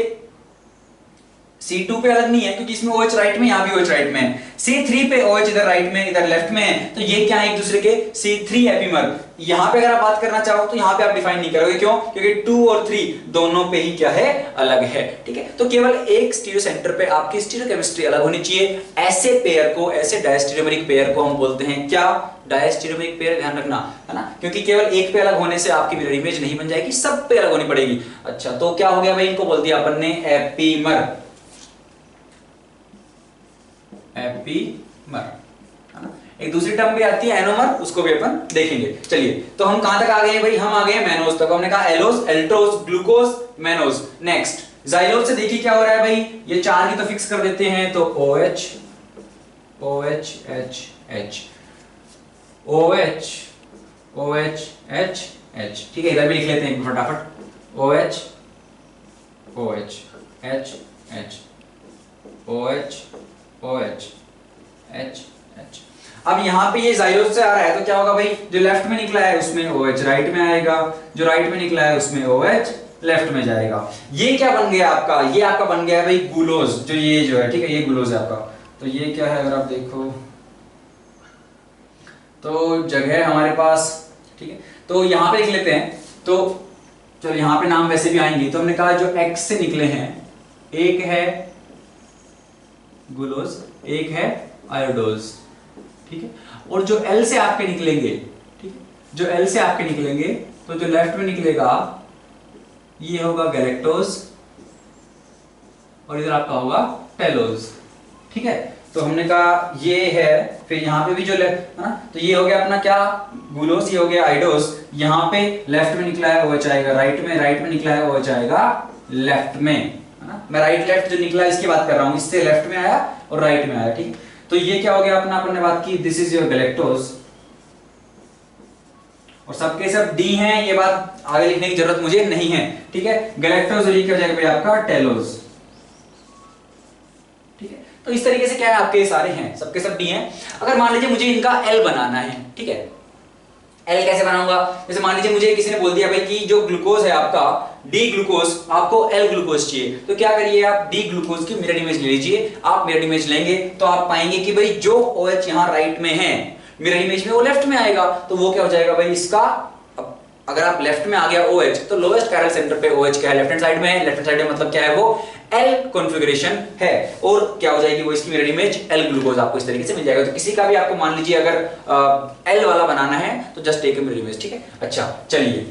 S1: C2 पे अलग नहीं है क्योंकि इसमें OH राइट में, यहां भी OH राइट में है। C3 पे OH इधर राइट में, इधर लेफ्ट में है, तो ये क्या है, एक दूसरे के C3 एपीमर। यहां पे अगर आप बात करना चाहो तो यहां पे आप डिफाइन नहीं करोगे, क्यों, क्योंकि 2 और 3 दोनों पे ही क्या है, अलग है, ठीक है। तो केवल एक स्टीरियो सेंटर पे आपकी स्टीरियोकेमिस्ट्री अलग होनी चाहिए। ऐसे पेयर को, ऐसे डायस्टीरियोमरिक पेयर को हम बोलते हैं क्या, डायस्टीरियोमरिक पेयर, ध्यान रखना है ना, क्योंकि केवल एक पे अलग होने से आपकी मिरर इमेज नहीं बन जाएगी, सब पे अलग होनी पड़ेगी। अच्छा तो क्या हो गया भाई, इनको बोल दिया अपन ने एपीमर, एपीमर, है ना। एक दूसरी टर्म भी आती है एनोमर, उसको भी अपन देखेंगे। चलिए तो हम कहां तक आ गए भाई, हम आ गए मेनोज तक। हमने कहा allose, altrose, glucose, mannose. Next xylose से देखिए क्या हो रहा है भाई, ये 4 की तो फिक्स कर देते हैं, तो OH OH H H OH OH H H, ठीक है। इधर भी लिख लेते हैं फटाफट, OH OH H H OH OH H H। अब यहाँ पे ये जाइलोज से आ रहा है तो क्या होगा भाई, जो लेफ्ट में निकला है उसमें OH राइट में आएगा, जो राइट में निकला है उसमें OH लेफ्ट में जाएगा। ये क्या बन गया आपका, ये आपका बन गया है भाई ग्लूकोज, जो ये जो है, ठीक है, ये ग्लूकोज है आपका। तो ये क्या है, अगर आप देखो तो जगह हमारे पास, ठीक है, तो यहाँ पे लिख लेते हैं। तो चलो यहाँ पे नाम वैसे भी आएंगे, तो हमने कहा जो X से निकले हैं, एक है ग्लूकोज, एक है आयोडोज, ठीक है। और जो L से आपके निकलेंगे, ठीक है, जो L से आपके निकलेंगे, तो जो लेफ्ट में निकलेगा ये होगा गैलेक्टोज और इधर आपका होगा टेलोज, ठीक है। तो हमने कहा ये है, फिर यहाँ पे भी जो लेफ्ट है ना, तो ये हो गया अपना क्या, ग्लूकोज, ये हो गया आयोडोज। यहाँ पे लेफ्ट में निकला है OH आएगा राइट में, राइट में निकला है OH आएगा लेफ्ट में, है ना। मैं राइट लेफ्ट जो निकला इसकी बात कर रहा हूँ, इससे लेफ्ट में आया और राइट में आया, ठीक है। तो ये क्या हो गया अपना, अपन ने बात की दिस इज योर गैलेक्टोज, और सबके सब D हैं, ये बात आगे लिखने की जरूरत मुझे नहीं है, ठीक है। गैलेक्टोज और ये क्या हो जाएगा भाई आपका टेलोज, ठीक है। तो इस तरीके से क्या है, आपके सारे हैं, सबके सब D हैं। अगर मान लीजिए मुझे इनका L बनाना है, ठीक है, L कैसे बनाऊंगा, जैसे मान लीजिए मुझे किसी ने बोल दिया भाई कि जो ग्लूकोज है आपका D ग्लूकोज, आपको L ग्लूकोज चाहिए, तो क्या करिए आप D ग्लूकोज की मिरर इमेज ले लीजिए। आप मिरर इमेज लेंगे तो आप पाएंगे कि भाई जो OH यहाँ राइट में है, मिरर इमेज में वो लेफ्ट में आएगा, तो वो क्या हो जाएगा भाई इसका, अगर आप लेफ्ट में आ गया OH, तो लोएस्ट कायरल सेंटर पे OH क्या है, लेफ्ट हैंड साइड में है। लेफ्ट हैंड साइड में मतलब क्या है, वो L कॉन्फ़िगरेशन है, और क्या हो जाएगी वो इसकी मिरर इमेज L ग्लूकोज आपको इस तरीके से मिल जाएगा। तो किसी का भी आपको मान लीजिए अगर L वाला बनाना है तो just take a mirror image, ठीक है। अच्छा चलिए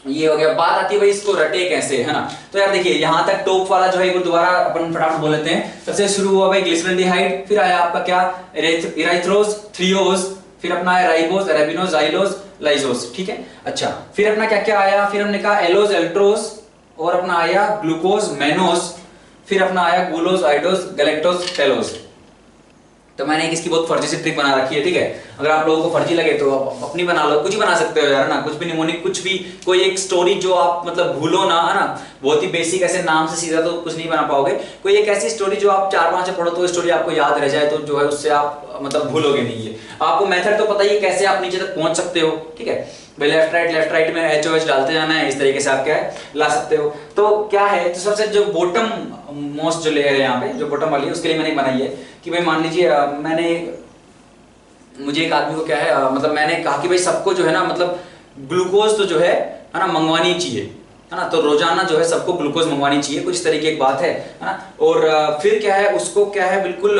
S1: ये हो गया, बात आती है भाई इसको रटे कैसे, है ना। तो यार देखिए यहाँ तक टॉप वाला जो है वो दोबारा अपन फटाफट बोल लेते हैं। सबसे शुरू हुआ भाई ग्लिसरॉल्डिहाइड, फिर आया आपका क्या इराइथ्रोज, थ्रियोज, फिर अपना आया राइबोज, अरेबिनोज, जाइलोज, लाइजोज, ठीक है। अच्छा फिर अपना क्या क्या आया, फिर हमने कहा एलोज, एल्ट्रोज, और अपना आया ग्लूकोज, मेनोज, फिर अपना आया ग्लूकोज, आयोडोज, गैलेक्टोज, टेलोज, तो मैंने एक इसकी बहुत फर्जी सी ट्रिक बना रखी है, ठीक है। अगर आप लोगों को फर्जी लगे तो आप अपनी बना लो, कुछ ही बना सकते हो यार ना, कुछ भी निमोनिक, कुछ भी, कोई एक स्टोरी जो आप मतलब भूलो ना, है ना, बहुत ही बेसिक ऐसे नाम से सीधा तो कुछ नहीं बना पाओगे। कोई एक ऐसी स्टोरी जो आप 4-5 पढ़ो तो स्टोरी आपको याद रह जाए, तो जो है उससे आप मतलब भूलोगे नहीं है। आपको मेथड तो पता ही है कैसे आप नीचे तक पहुंच सकते हो, ठीक है। भाई लेफ्ट राइट में HOH डालते जाना है, इस तरीके से आप क्या है ला सकते हो। तो क्या है, तो सबसे जो बॉटम मोस्ट जो लेयर है यहाँ पे, जो बॉटम वाली है, उसके लिए मैंने बनाई है कि भाई मान लीजिए मुझे एक आदमी को क्या है मतलब मैंने कहा कि भाई सबको जो है ना मतलब ग्लूकोज तो जो है ना मंगवानी चाहिए, है ना, तो रोजाना जो है सबको ग्लूकोज मंगवानी चाहिए, कुछ इस तरीके की बात है ना। और फिर क्या है, उसको क्या है बिल्कुल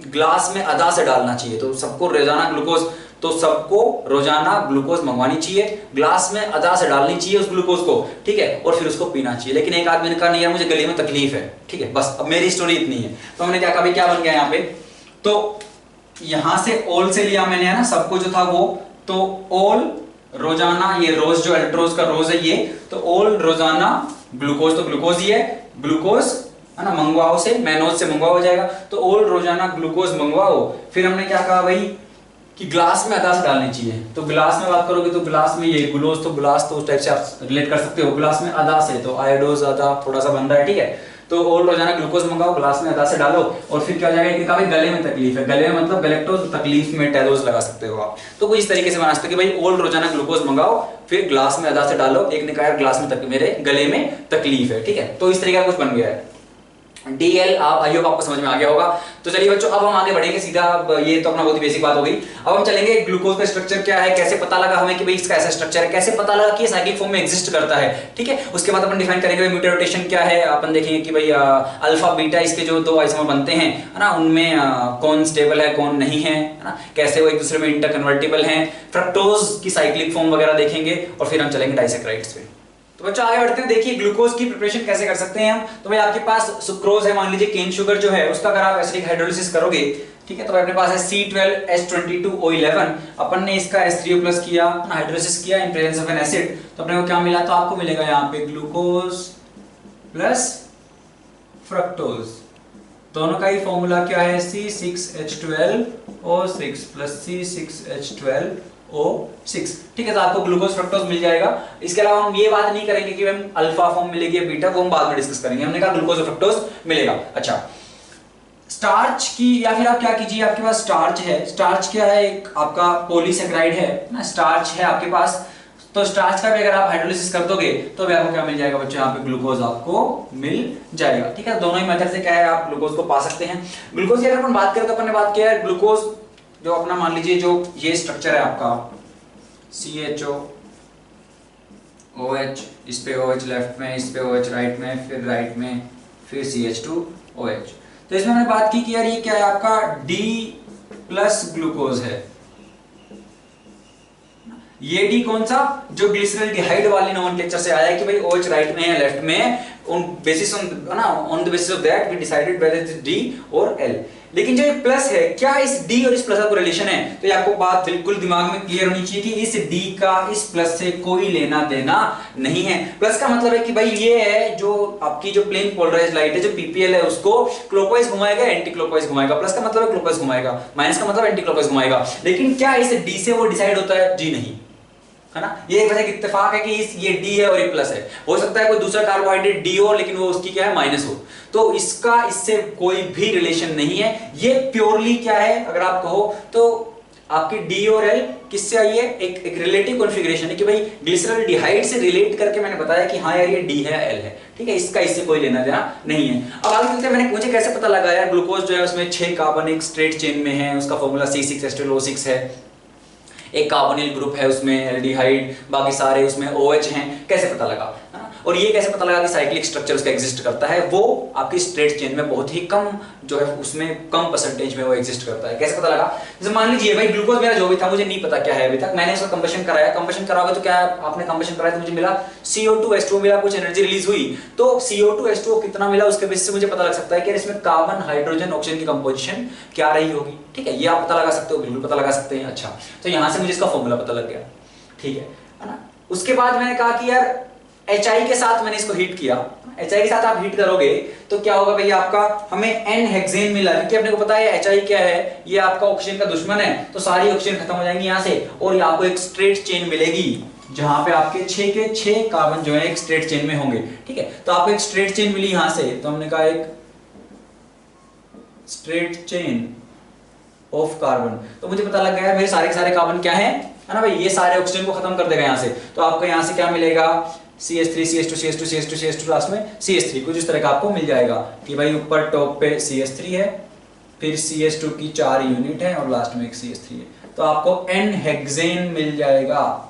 S1: ग्लास में आधा से डालना चाहिए, तो सबको रोजाना ग्लूकोज, तो सबको रोजाना ग्लूकोज मंगवानी चाहिए, ग्लास में आधा से डालनी चाहिए उस ग्लूकोज को, ठीक है, और फिर उसको पीना चाहिए। लेकिन एक आदमी ने कहा नहीं यार मुझे गले में तकलीफ है, ठीक है, बस अब मेरी स्टोरी इतनी है। तो हमने क्या कहा, क्या बन गया यहाँ पे, तो यहां से ऑल से लिया मैंने, है ना, सबको जो था वो, तो ऑल रोजाना, ये रोज जो अल्ट्रोज का रोज है ये, तो ऑल रोजाना ग्लूकोज, तो ग्लूकोज ही है, ग्लूकोज है ना, मंगवाओ से मैनोज से मंगवाओ हो जाएगा, तो ऑल रोजाना ग्लूकोज मंगवाओ। फिर हमने क्या कहा भाई कि ग्लास में आधा से डालनी चाहिए, तो ग्लास में बात करोगे तो ग्लास में ये ग्लूकोज, तो ग्लास तो उस टाइप से आप रिलेट कर सकते हो, ग्लास में आधा से, तो आयोडोज आधा थोड़ा सा बन रहा है, ठीक है। तो और रोजाना ग्लूकोज मंगाओ, ग्लास में आधा से डालो, और फिर क्या हो जाएगा, एक भाई गले में तकलीफ है, गले में मतलब गैलेक्टोज, तकलीफ में टेलोज लगा सकते हो आप। तो कुछ इस तरीके से बना सकते हो कि भाई ओल्ड रोजाना ग्लूकोज मंगाओ, फिर ग्लास में आधा से डालो, एक ने कहा ग्लास में मेरे गले में तकलीफ है, ठीक है। तो इस तरीके का कुछ बन गया है DL। आप आई होप आपको समझ में आ गया होगा। तो चलिए बच्चों, अब हम आगे बढ़ेंगे सीधा, अब ये तो अपना बहुत ही बेसिक बात हो गई। अब हम चलेंगे ग्लूकोज का स्ट्रक्चर क्या है, कैसे पता लगा हमें कि भाई इसका ऐसा स्ट्रक्चर है, कैसे पता लगा कि ये साइक्लिक फॉर्म में एग्जिस्ट करता है, ठीक है। उसके बाद अपन डिफाइन करेंगे म्यूटेट रोटेशन क्या है, अपन देखेंगे कि भाई अल्फा बीटा इसके जो दो आइसोमर बनते हैं, है ना, उनमें कौन स्टेबल है कौन नहीं है ना, कैसे वो एक दूसरे में इंटरकन्वर्टिबल हैं, फ्रक्टोज की साइक्लिक फॉर्म वगैरह देखेंगे, और फिर हम चलेंगे डाइसैकराइड्स पे। तो बच्चों आगे बढ़ते हैं, देखिए ग्लूकोज की प्रिपरेशन कैसे कर सकते हैं हम। तो भाई आपके पास सुक्रोज है, मान लीजिए केन शुगर जो है उसका अगर आप एसिडिक हाइड्रोलिसिस करोगे, ठीक है, तो अपने पास है C12H22O11, अपन ने इसका H3O+ किया, हाइड्रोलिसिस किया in presence of N acid, तो अपने को क्या मिला, तो आपको मिलेगा यहाँ पे ग्लूकोज प्लस फ्रक्टोज, दोनों का ही फॉर्मूला क्या है, C6H12O6 प्लस C6H12O6, ठीक है। तो आपको ग्लूकोज फ्रक्टोज मिल जाएगा। इसके अलावा हम ये बात नहीं करेंगे कि हम अल्फा फॉर्म मिलेगी बीटा, वो हम बाद में डिस्कस करेंगे, हमने कहा ग्लूकोज फ्रक्टोज मिलेगा। अच्छा, स्टार्च की, या फिर आप क्या कीजिए, आपके पास स्टार्च है, स्टार्च क्या है, एक आपका पॉलीसेकेराइड है ना, स्टार्च है आपके पास, तो स्टार्च का भी अगर आप हाइड्रोलिसिस कर दोगे तो भी आपको क्या मिल जाएगा बच्चों, यहाँ पे ग्लूकोज आपको मिल जाएगा, ठीक है। दोनों ही मेथड से क्या है आप ग्लूकोज को पा सकते हैं। ग्लूकोज की अगर अपन बात करें तो अपन ने बात किया है ग्लूकोज जो अपना मान लीजिए जो ये स्ट्रक्चर है आपका CHOOH, इस पे OH लेफ्ट में, इस पे OH राइट में, फिर राइट में, फिर CH2OH। तो इसमें हमने बात की कि यार ये क्या है आपका D+ ग्लूकोज है, ये डी कौन सा, जो ग्लिसरल्डिहाइड वाली नोमेनक्लेचर से आया है कि भाई OH राइट में है लेफ्ट में, ऑन बेसिस ऑन ना, on the basis of that we decided whether it is D और L। लेकिन जो ये प्लस है, क्या इस D और इस प्लस का रिलेशन है, तो ये आपको बात बिल्कुल दिमाग में क्लियर होनी चाहिए कि इस D का इस प्लस से कोई लेना देना नहीं है। प्लस का मतलब है कि भाई ये है जो आपकी जो प्लेन पोलराइज्ड लाइट है, जो PPL है, उसको क्लॉकवाइज घुमाएगा, एंटी क्लॉकवाइज घुमाएगा। प्लस का मतलब है क्लॉकवाइज घुमाएगा, माइनस का मतलब एंटी क्लॉकवाइज घुमाएगा। लेकिन क्या इस D से वो डिसाइड होता है, जी नहीं, है ना। ये एक वजह की इत्तेफाक है कि ये D है और ये प्लस है। हो सकता है कोई दूसरा कार्बोहाइड्रेट D हो लेकिन वो उसकी क्या है माइनस हो, तो इसका इससे कोई भी रिलेशन नहीं है। ये प्योरली क्या है, अगर आप कहो तो आपकी D और L किससे आई है, एक रिलेटिव कॉन्फ़िगरेशन है कि भाई ग्लिसरल्डिहाइड से रिलेट करके मैंने बताया कि हाँ यार ये D है L है, ठीक है, इसका इससे कोई लेना देना नहीं है। अब आगे चलते हैं, मुझे कैसे पता लगा यार ग्लूकोज जो है उसमें 6 कार्बन एक स्ट्रेट चेन में है, उसका फॉर्मूला C6H12O6 है, एक कार्बोनिल ग्रुप है उसमें एल्डिहाइड, बाकी सारे उसमें OH हैं, कैसे पता लगा, है ना। और ये कैसे पता लगा कि साइक्लिक स्ट्रक्चर उसका एग्जिस्ट करता है, वो आपकी स्ट्रेट चेन में बहुत ही कम जो है उसमें कम परसेंटेज में वो एग्जिस्ट करता है। कैसे पता लगा, जैसे मान लीजिए भाई ग्लूकोज मेरा जो भी था मुझे नहीं पता क्या है अभी तक, मैंने उसका कंबशन कराया, कंबशन कराओगे तो क्या आपने कंबशन कराया तो मुझे मिला CO2H2O, मिला, कुछ एनर्जी रिलीज हुई, तो CO2H2O कितना मिला उसके बेसिस से मुझे पता लग सकता है कि इसमें कार्बन हाइड्रोजन ऑक्सीजन की कंपोजिशन क्या रही होगी, ठीक है, ये आप पता लगा सकते हो, बिल्कुल पता लगा सकते हैं। अच्छा, तो यहां से मुझे इसका फॉर्मूला पता लग गया, ठीक है ना। उसके बाद मैंने कहा कि यार HI के साथ मैंने इसको हीट किया, HI के साथ आप हीट करोगे तो क्या होगा भैया आपका, हमें N हेक्सेन मिला, क्योंकि अपने को पता है HI क्या है, ये आपका ऑक्सीजन का दुश्मन है, तो सारी ऑक्सीजन खत्म हो जाएंगी यहाँ से और ये आपको एक स्ट्रेट चेन मिलेगी जहां पे आपके 6 के 6 कार्बन जो है एक स्ट्रेट चेन में होंगे। ठीक है, तो आपको एक स्ट्रेट चेन मिली यहां से, तो हमने कहा एक स्ट्रेट चेन ऑफ कार्बन, तो मुझे पता लग गया मेरे सारे के सारे कार्बन क्या है ना भाई, ये सारे ऑक्सीजन को खत्म कर देगा यहाँ से। तो आपको यहाँ से क्या मिलेगा, CH3 CH2 CH2 CH2 CH2 last में CH3, कुछ इस तरह का आपको मिल जाएगा कि भाई ऊपर टॉप पे CH3 है, फिर CH2 की 4 यूनिट है और लास्ट में एक CH3 है, तो आपको N हेक्सेन मिल जाएगा,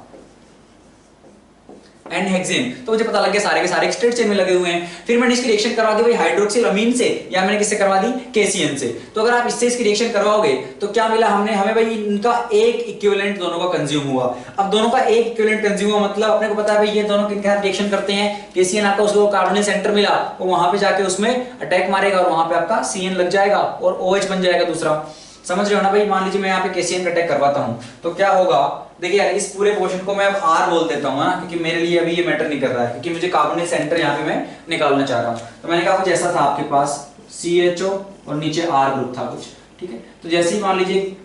S1: N हेक्सेन। तो मुझे पता लग गया सारे के सारे स्ट्रेट चेन में लगे हुए हैं। फिर मैंने इसकी रिएक्शन करवा दी भाई हाइड्रोक्सिल अमीन से, या मैंने किससे करवा दी, KCN से। तो अगर आप इससे इसकी रिएक्शन करवाओगे तो क्या मिला हमें भाई इनका एक इक्विवेलेंट दोनों का कंज्यूम हुआ। अब दोनों का एक इक्विवेलेंट कंज्यूम हुआ मतलब अपने को पता है भाई ये दोनों किनके साथ रिएक्शन करते हैं, KCN आपका उसको कार्बोनिल सेंटर मिला, वो वहां पे जाके उसमें अटैक मारेगा और वहां पे आपका CN लग जाएगा और OH बन जाएगा दूसरा। समझ रहे हो ना भाई, मान लीजिए मैं यहाँ पे KCN का अटैक करवाता हूँ तो क्या होगा, देखिए यार इस पूरे पोर्शन को मैं अब R बोल देता हूँ क्योंकि मेरे लिए अभी ये मैटर नहीं कर रहा है, क्योंकि मुझे कार्बोनिल सेंटर यहाँ पे मैं निकालना चाह रहा हूँ। तो मैंने कहा कुछ ऐसा था आपके पास CHO और नीचे R ग्रुप था कुछ, ठीक है। तो जैसे ही मान लीजिए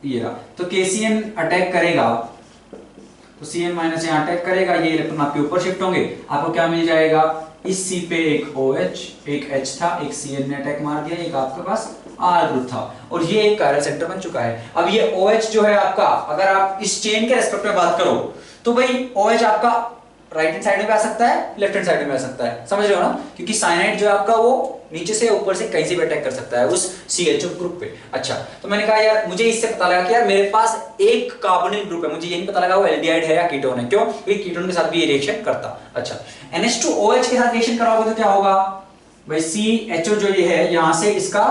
S1: ये रहा, तो KCN अटैक करेगा तो CN माइनस यहाँ अटैक करेगा, ये इलेक्ट्रॉन आपके ऊपर शिफ्ट होंगे, आपको क्या मिल जाएगा, इस C पे एक OH एक H था, एक CN ने अटैक मार दिया, एक आपके पास R ग्रुप था और ये एक कायरल सेंटर बन चुका है। अब ये OH जो है आपका, अगर आप इस चेन के रेस्पेक्ट में बात करो तो भाई OH आपका राइट हैंड साइड में भी आ सकता है, लेफ्ट हैंड साइड में आ सकता है, समझ रहे हो ना, क्योंकि साइनाइड जो है आपका वो नीचे से ऊपर से कहीं से भी अटैक कर सकता है उस CHO ग्रुप पे। अच्छा, तो मैंने कहा यार मुझे इससे पता लगा कि यार मेरे पास एक कार्बोनिल ग्रुप है, मुझे ये नहीं पता लगा वो एल्डिहाइड है या कीटोन है, क्यों, क्योंकि कीटोन के साथ भी ये रिएक्शन करता। अच्छा, NH2OH के साथ रिएक्शन कराओगे तो क्या होगा भाई, CHO जो ये है यहां से इसका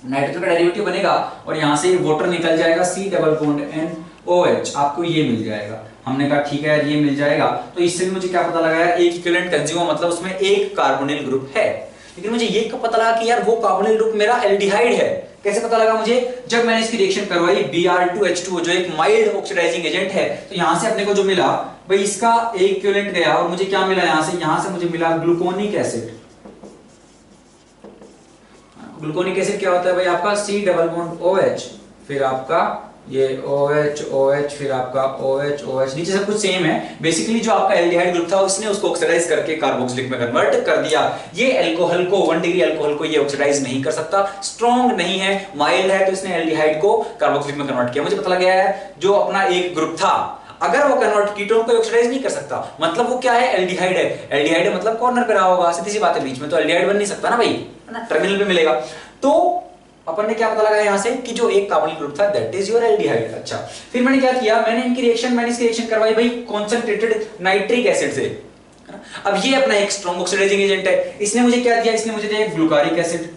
S1: नाइट्रोजन का डेरिवेटिव बनेगा और यहां से वाटर निकल जाएगा, C डबल बॉन्ड NOH, आपको ये मिल जाएगा। हमने कहा ठीक है यार ये मिल जाएगा, तो इससे भी मुझे क्या पता लगा यार एक इक्विवेलेंट कंज्यूमर मतलब उसमें एक कार्बोनिल ग्रुप है, लेकिन मुझे ये कब पता लगा कि यार वो कार्बोनिल ग्रुप मेरा एल्डिहाइड है। कैसे पता लगा मुझे, जब मैंने इसकी रिएक्शन करवाई Br2H2 जो एक माइल्ड ऑक्सीडाइजिंग एजेंट है, तो यहां से अपने को जो मिला भाई इसका एक इक्विवेलेंट गया और मुझे क्या मिला यहां से मुझे मिला ग्लूकोनिक एसिड। ग्लूकोनिक एसिड क्या होता है भाई आपका C डबल बॉन्ड OH, फिर आपका ये OH OH, फिर आपका OH OH, नीचे सब कुछ सेम है। बेसिकली जो आपका एल्डिहाइड ग्रुप था उसने उसको ऑक्सीडाइज करके कार्बोक्सिलिक में कन्वर्ट कर दिया। ये अल्कोहल को 1 डिग्री अल्कोहल को ये ऑक्सीडाइज नहीं कर सकता, स्ट्रॉन्ग नहीं है, माइल्ड है, तो इसने एल्डिहाइड को कार्बोक्सिलिक में कन्वर्ट किया। मुझे पता लग गया है जो अपना एक ग्रुप था अगर वो कन्वर्ट कीटोन को ऑक्सीडाइज नहीं कर सकता मतलब वो क्या है, एल्डिहाइड है। एल्डिहाइड है मतलब कॉर्नर पे रहा होगा, सीधी सी बात है, बीच में तो एल्डिहाइड बन नहीं सकता ना भाई, है ना, टर्मिनल पे मिलेगा। तो अपन ने क्या पता लगाया यहां से कि जो एक कार्बोनिल ग्रुप था दैट इज योर एल्डिहाइड। अच्छा, फिर मैंने क्या किया, मैंने इसकी रिएक्शन करवाई भाई कॉन्सेंट्रेटेड नाइट्रिक एसिड से। अब ये अपना एक स्ट्रॉन्ग ऑक्सीडाइजिंग एजेंट है, इसने मुझे क्या दिया, इसने मुझे दिया ग्लूकारिक एसिड।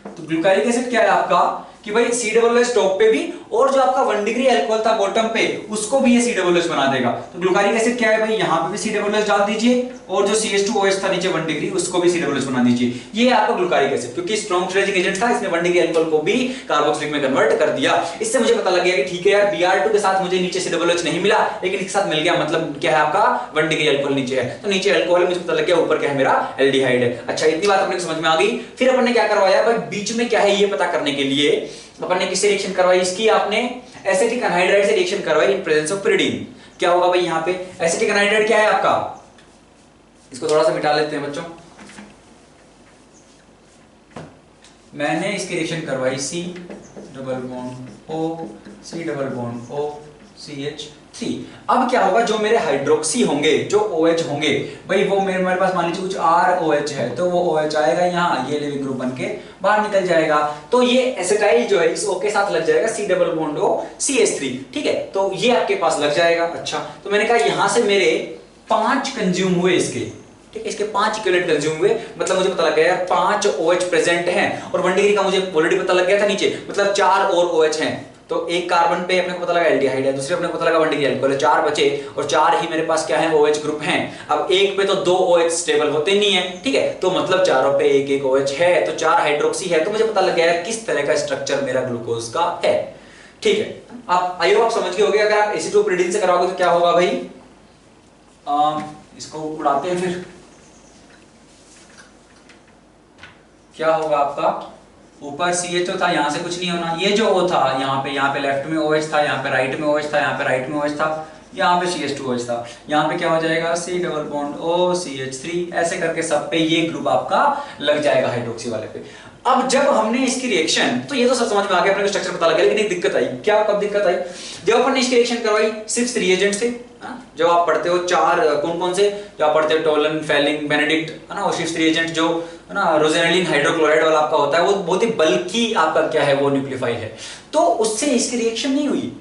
S1: तो ग्लूकारिक एसिड क्या है आपका कि भाई COOH टॉप पे भी और जो आपका 1 डिग्री अल्कोहल था बॉटम पे उसको भी ये COOH बना देगा। तो ग्लूकारिक एसिड क्या है भाई, यहां पे भी COOH डाल दीजिए और जो CH2OH था नीचे 1 डिग्री उसको भी COOH बना दीजिए। ये आपका ग्लूकारिक एसिड, क्योंकि स्ट्रॉन्ग ऑक्सीडाइजिंग एजेंट था, इसने 1 डिग्री अल्कोहल को भी कार्बोक्सिलिक में कन्वर्ट कर दिया। इससे मुझे पता लग गया कि ठीक है यार Br2 के साथ मुझे नीचे COOH नहीं मिला, लेकिन इसके साथ मिल गया, मतलब क्या है आपका 1 डिग्री अल्कोहल नीचे है, तो नीचे अल्कोहल मुझे पता लग गया, ऊपर क्या है मेरा एल्डिहाइड है। अच्छा, इतनी बात अपने को समझ में आ गई। फिर अपन ने क्या करवाया भाई, बीच में क्या है ये पता करने के लिए अपन ने किससे रिएक्शन करवाई, इसकी आपने एसिटिक एनहाइड्राइड से रिएक्शन करवाई इन प्रेजेंस ऑफ pyridine। क्या होगा भाई यहाँ पे, एसिटिक एनहाइड्राइड क्या है आपका, इसको थोड़ा सा मिटा लेते हैं बच्चों। मैंने इसकी रिएक्शन करवाई C double bond O C double bond O CH3। अब क्या होगा, जो मेरे हाइड्रोक्सी होंगे, जो OH होंगे भाई, वो मेरे पास मान लीजिए कुछ ROH है, तो वो OH आएगा यहाँ, ये लिविंग ग्रुप बनके बाहर निकल जाएगा, तो ये एसिटाइल जो है इस O के साथ लग जाएगा, C double bond O CH3, ठीक है, तो ये आपके पास लग जाएगा। अच्छा, तो मैंने कहा यहां से मेरे 5 कंज्यूम हुए इसके, ठीक है, इसके 5 इक्विवेलेंट कंज्यूम हुए, मतलब मुझे पता लग गया यार 5 OH प्रेजेंट हैं और 1 डिग्री का मुझे ऑलरेडी पता लग गया था नीचे, मतलब 4 और OH हैं। तो एक कार्बन पे अपने को पता लगा एल्डिहाइड है, दूसरे अपने को पता लगा 1 डिग्री अल्कोहल है, 4 बचे और 4 ही मेरे पास क्या है, OH ग्रुप हैं। अब एक पे तो 2 OH स्टेबल होते नहीं है, ठीक है, तो मतलब चारों पे एक एक OH है, तो 4 हाइड्रोक्सी है, तो मुझे पता लग गया किस तरह का स्ट्रक्चर मेरा ग्लूकोज का है। ठीक है, आप आई होप आप समझ गए होंगे। अगर आप एसिटोप्रिडिन से कराओगे तो क्या होगा भाई, इसको उड़ाते हैं, फिर क्या होगा आपका, ऊपर CHO था, यहां से कुछ नहीं होना, ये जो O था यहाँ पे लेफ्ट में OH था, यहाँ पे राइट में OH था, यहाँ पे राइट में OH था, यहाँ पे CH2OH था, यहाँ पे क्या हो जाएगा C double bond O CH3, ऐसे करके सब पे ये ग्रुप आपका लग जाएगा हाइड्रोक्सी वाले पे। अब जब हमने इसकी रिएक्शन, तो ये तो सब समझ में आ गया, अपने को स्ट्रक्चर पता लग गया, लेकिन एक दिक्कत आई। क्या, कब दिक्कत आई? जब अपन ने इसकी रिएक्शन करवाई सिर्फ रिएजेंट से। जब आप पढ़ते हो चार, कौन कौन से, जब आप पढ़ते हो टोलन, फेलिंग, बेनेडिक्ट, है ना, और सिर्फ रिएजेंट जो है ना रोजेनिलिन हाइड्रोक्लोराइड वाला आपका होता है, वो बहुत ही बल्कि आपका क्या है, वो न्यूक्लियोफाइल है, तो उससे इसकी रिएक्शन नहीं हुई।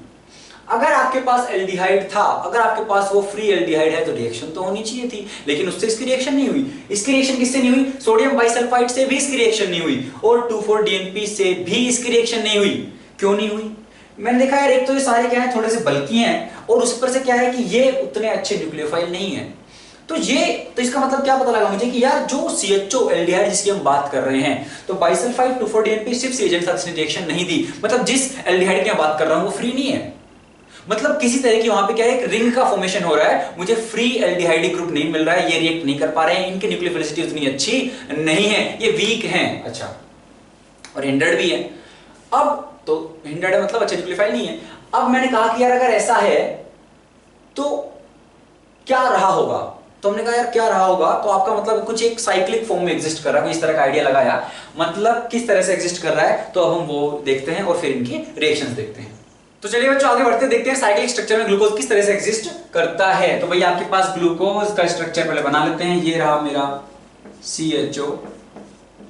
S1: अगर आपके पास एल्डिहाइड था, अगर आपके पास वो फ्री एल्डिहाइड है, तो रिएक्शन तो होनी चाहिए थी, लेकिन उससे इसकी रिएक्शन नहीं हुई। इसकी रिएक्शन किससे नहीं हुई? सोडियम बाइसल्फाइड से भी इसकी रिएक्शन नहीं हुई, और 2,4-DNP से भी इसकी रिएक्शन नहीं हुई। क्यों नहीं हुई? मैंने देखा यार, एक तो ये सारे क्या है, थोड़े से बल्कि हैं, और उस पर से क्या है कि ये उतने अच्छे न्यूक्लियोफाइल नहीं है। तो इसका मतलब क्या पता लगा मुझे कि यार जो CHO एल्डिहाइड जिसकी हम बात कर रहे हैं, तो बाइसल्फाइड 2,4-DNP सिर्फ एजेंट साथ इसने रिएक्शन नहीं दी, मतलब जिस एल्डिहाइड की मैं बात कर रहा हूं वो फ्री नहीं है। मतलब किसी तरह की वहां पे क्या है, एक रिंग का फॉर्मेशन हो रहा है, मुझे फ्री एल्डिहाइड ग्रुप नहीं मिल रहा है, ये रिएक्ट नहीं कर पा रहे हैं, इनकी न्यूक्लियोफिलिसिटी उतनी अच्छी नहीं है, ये वीक हैं। अच्छा, और हिंडर्ड भी है। अब तो हिंडर्ड है मतलब अच्छे न्यूक्लियोफाइल नहीं है। अब मैंने कहा कि यार अगर ऐसा है तो क्या रहा होगा, तो हमने कहा यार क्या रहा होगा, तो आपका मतलब कुछ एक साइक्लिक फॉर्म में एग्जिस्ट कर रहा है, इस तरह का आइडिया लगाया, मतलब किस तरह से एग्जिस्ट कर रहा है, तो अब हम वो देखते हैं और फिर इनकी रिएक्शंस देखते हैं। तो चलिए बच्चों आगे बढ़ते हैं, देखते हैं साइक्लिक स्ट्रक्चर में ग्लूकोज किस तरह से एग्जिस्ट करता है। तो भैया आपके पास ग्लूकोज का स्ट्रक्चर पहले बना लेते हैं। ये रहा मेरा CHO,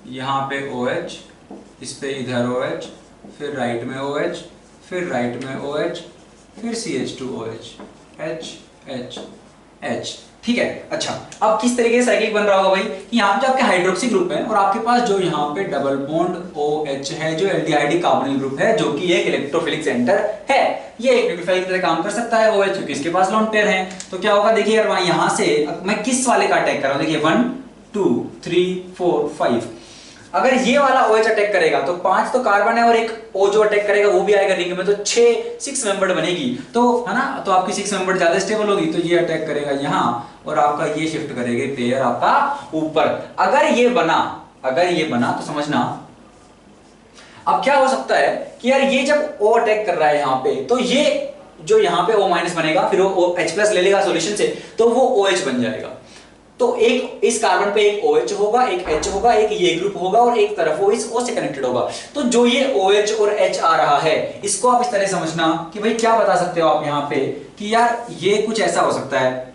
S1: यहाँ पे OH, इस पे इधर OH, फिर राइट में OH, फिर राइट में OH, फिर CH2OH, H H H। ठीक है। अच्छा, अब किस तरीके से साइक्लिक बन रहा होगा भाई, कि यहाँ पे जो आपके हाइड्रोक्सी ग्रुप है और आपके पास जो यहाँ पे डबल बॉन्ड OH है, जो एल्डिहाइड कार्बोनिल ग्रुप है, जो कि एक इलेक्ट्रोफिलिक सेंटर है, ये एक न्यूक्लियोफाइल की तरह काम कर सकता है OH, क्योंकि इसके पास लोन पेयर है। तो क्या होगा देखिए यार, वहां यहाँ से मैं किस वाले का अटैक कर रहा हूँ, देखिए 1 2 3 4 5, अगर ये वाला OH अटैक करेगा तो 5 तो कार्बन है और एक O जो अटैक करेगा वो भी आएगा रिंग में, तो 6 मेंबर्ड बनेगी, तो है ना, तो आपकी 6 मेंबर्ड ज्यादा स्टेबल होगी, तो ये अटैक करेगा यहाँ और आपका ये शिफ्ट करेगा पेयर आपका ऊपर। अगर ये बना तो समझना अब क्या हो सकता है कि यार ये जब O अटैक कर रहा है यहाँ पे, तो ये जो यहाँ पे O माइनस बनेगा, फिर वो H+ ले लेगा सॉल्यूशन से, तो वो OH बन जाएगा। तो एक इस कार्बन पे एक OH होगा, एक H होगा, एक ये ग्रुप होगा और एक तरफ वो इस O से कनेक्टेड होगा। तो जो ये OH और H आ रहा है, इसको आप इस तरह समझना कि भाई क्या बता सकते हो आप यहाँ पे कि यार ये कुछ ऐसा हो सकता है,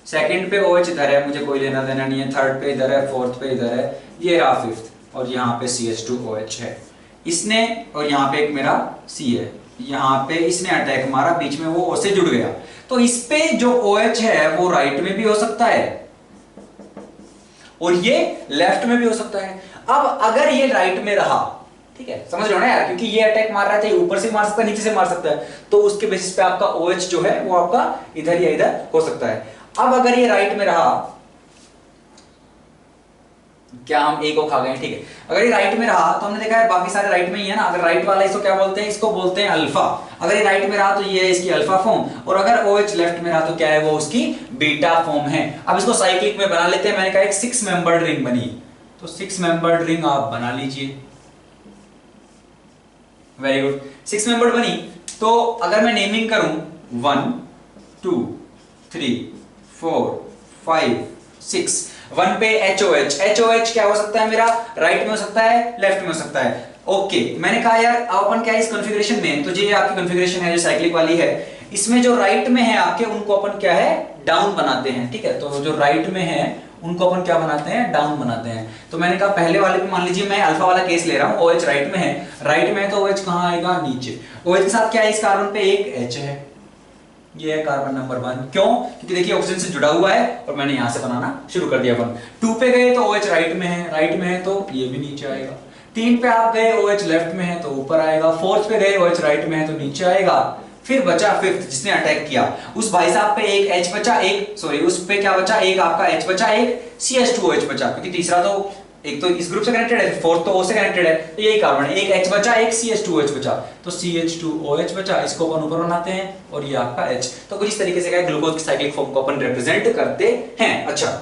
S1: सेकंड पे OH इधर है, मुझे कोई लेना देना नहीं है, थर्ड पे इधर है, फोर्थ पे इधर है, ये रहा फिफ्थ, और यहाँ पे CH2OH है इसने, और यहाँ पे एक मेरा C है, यहाँ पे इसने अटैक मारा, बीच में वो O से जुड़ गया, तो इस पे जो OH है वो राइट में भी हो सकता है और ये लेफ्ट में भी हो सकता है। अब अगर ये राइट में रहा, ठीक है, समझ रहे हो ना यार, क्योंकि ये अटैक मार रहा है, ऊपर से मार सकता है, नीचे से मार सकता है, तो उसके बेसिस पे आपका OH जो है वो आपका इधर या इधर हो सकता है। अब अगर ये राइट में रहा, क्या हम ए को खा गए, ठीक है, अगर ये राइट में रहा तो हमने देखा है बाकी सारे राइट में ही है ना, अगर राइट वाला इसको क्या बोलते हैं, इसको बोलते हैं अल्फा। अगर ये राइट में रहा तो ये है इसकी अल्फा फॉर्म, और अगर OH लेफ्ट में रहा तो क्या है, वो उसकी बीटा फॉर्म है। अब इसको साइक्लिक में बना लेते हैं। मैंने कहा एक 6 मेंबर्ड रिंग बनी, तो 6 मेंबर्ड रिंग आप बना लीजिए। वेरी गुड, 6 मेंबर्ड बनी, तो अगर मैं नेमिंग करूं 1 2 3 4 5 6, 1 पे HOH क्या हो सकता है मेरा, राइट में हो सकता है, लेफ्ट में हो सकता है। ओके, मैंने कहा यार अपन क्या है इस कॉन्फ़िगरेशन में, तो ये आपकी कॉन्फ़िगरेशन है जो साइक्लिक वाली है, इसमें जो राइट में है आपके, उनको अपन क्या है डाउन बनाते हैं, ठीक है। तो जो राइट में है उनको अपन क्या बनाते हैं, डाउन बनाते हैं। तो मैंने कहा पहले वाले पे मान लीजिए मैं अल्फा वाला केस ले रहा हूं, OH राइट में है, तो OH कहां आएगा, नीचे। OH के साथ क्या है, इस कार्बन पे एक H है, ये है कार्बन नंबर 1, क्यों, क्योंकि देखिए ऑक्सीजन से जुड़ा हुआ है और मैंने यहां से बनाना शुरू कर दिया। 1 2 पे गए तो OH राइट में है तो ये भी नीचे आएगा। 3 पे आप गए, OH लेफ्ट में है तो ऊपर आएगा। 4th पे गए, OH राइट में है तो नीचे आएगा। फिर बचा 5th जिसने अटैक किया, उस भाई साहब पे एक H बचा, उस पे क्या बचा, एक आपका H बचा, एक CH2OH बचा, क्योंकि तीसरा तो एक तो इस ग्रुप से कनेक्टेड है, फोर्थ तो O से कनेक्टेड है, तो यही कार्बन है। एक H बचा, एक CH2OH बचा, तो CH2OH बचा, इसको अपन ऊपर बनाते हैं और ये आपका H। तो कुछ इस तरीके से क्या ग्लूकोज की साइक्लिक फॉर्म को अपन रिप्रेजेंट करते हैं। अच्छा,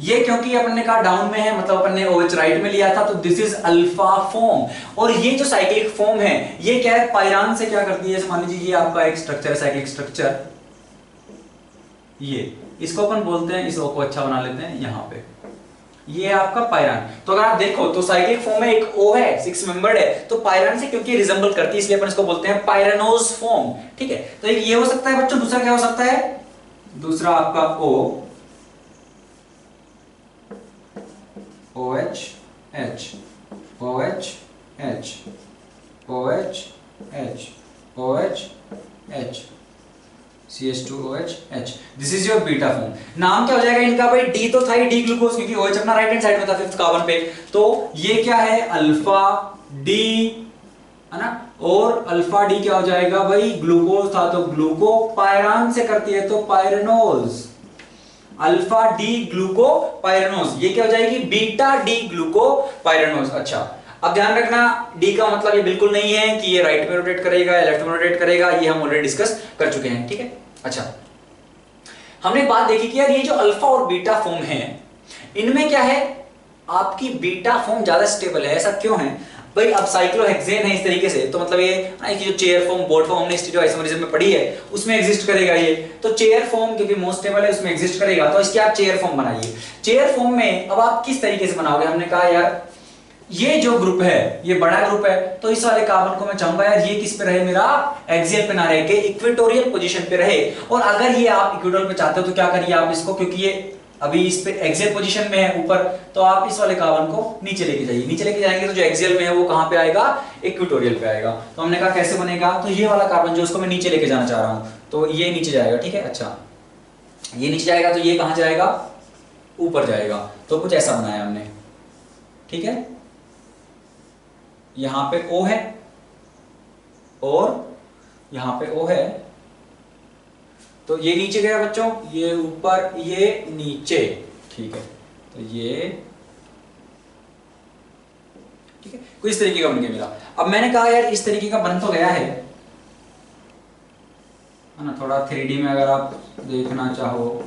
S1: ये क्योंकि अपन ने कहा डाउन में है, मतलब अपन ने OH राइट में लिया था, तो दिस इज अल्फा फॉर्म। और ये जो साइक्लिक फॉर्म है ये क्या है, पायरान से क्या करती है, मान लीजिए ये आपका एक स्ट्रक्चर है, साइक्लिक स्ट्रक्चर, ये इसको अपन बोलते हैं, इस O को अच्छा बना लेते हैं यहां पे, ये आपका पायरान। तो अगर आप देखो तो साइक्लिक फॉर्म में एक O है, 6 मेंबर्ड है, तो पायरान से क्योंकि रिजेंबल करती है इसलिए अपन इसको बोलते हैं पायरानोज फॉर्म। ठीक है, तो एक ये हो सकता है बच्चों, दूसरा क्या हो सकता है, दूसरा आपका OH H OH H OH H OH H CH2OH H, this is your beta form. नाम क्या हो जाएगा इनका भाई, D तो था ही, D ग्लूकोज, क्योंकि OH अपना राइट हैंड साइड में था फिफ्थ कार्बन पे, तो ये क्या है अल्फा D है ना, और अल्फा D क्या हो जाएगा भाई, ग्लूकोज था तो ग्लूको, पायरान से करती है तो पायरेनोज, अल्फा D ग्लूको पायरेनोज, ये क्या हो जाएगी बीटा D ग्लूको पायरेनोज। अच्छा, अब ध्यान रखना D का मतलब ये बिल्कुल नहीं है कि ये राइट में रोटेट करेगा या लेफ्ट में रोटेट करेगा, ये हम ऑलरेडी डिस्कस कर चुके हैं। ठीक है, अच्छा, हमने बात देखी कि यार ये जो अल्फा और बीटा फॉर्म है, इनमें क्या है, आपकी बीटा फॉर्म ज्यादा स्टेबल है। ऐसा क्यों है भाई, अब साइक्लोहेक्सेन है इस तरीके से, तो मतलब ये जो चेयर फॉर्म, बोर्ड फॉर्म हमने स्टीरियो आइसोमरिज्म में पढ़ी है उसमें एग्जिस्ट करेगा ये, तो चेयर फॉर्म क्योंकि मोस्ट स्टेबल है उसमें एग्जिस्ट करेगा, तो इसके आप चेयर फॉर्म बनाइए। चेयर फॉर्म में अब आप किस तरीके से बनाओगे, हमने कहा यार ये जो ग्रुप है ये बड़ा ग्रुप है, तो इस वाले कार्बन को मैं चाहूंगा यार ये किस पे रहे, मेरा एक्सियल पे ना रहे, के इक्वेटोरियल पोजीशन पे रहे। और अगर ये आप इक्वेटोरियल पे चाहते हो तो क्या करिए आप इसको, क्योंकि ये अभी इस पे एक्सियल पोजीशन में है ऊपर, तो आप इस वाले कार्बन को नीचे लेके जाइए, नीचे लेके जाएंगे तो जो एक्सियल में है वो कहां पे आएगा, इक्वेटोरियल पे आएगा। तो हमने कहा कैसे बनेगा, तो ये वाला कार्बन जो उसको मैं नीचे लेके जाना चाह रहा हूं, तो ये नीचे जाएगा। ठीक है, अच्छा, ये नीचे जाएगा तो ये कहां जाएगा, ऊपर जाएगा। तो कुछ ऐसा बनाया हमने। ठीक है, यहां पे O है और यहां पे O है, तो ये नीचे गया बच्चों, ये ऊपर, ये नीचे। ठीक है, तो ये ठीक है, कुछ इस तरीके का बन गया मेरा। अब मैंने कहा यार इस तरीके का बन तो गया है ना, थोड़ा 3D में अगर आप देखना चाहो।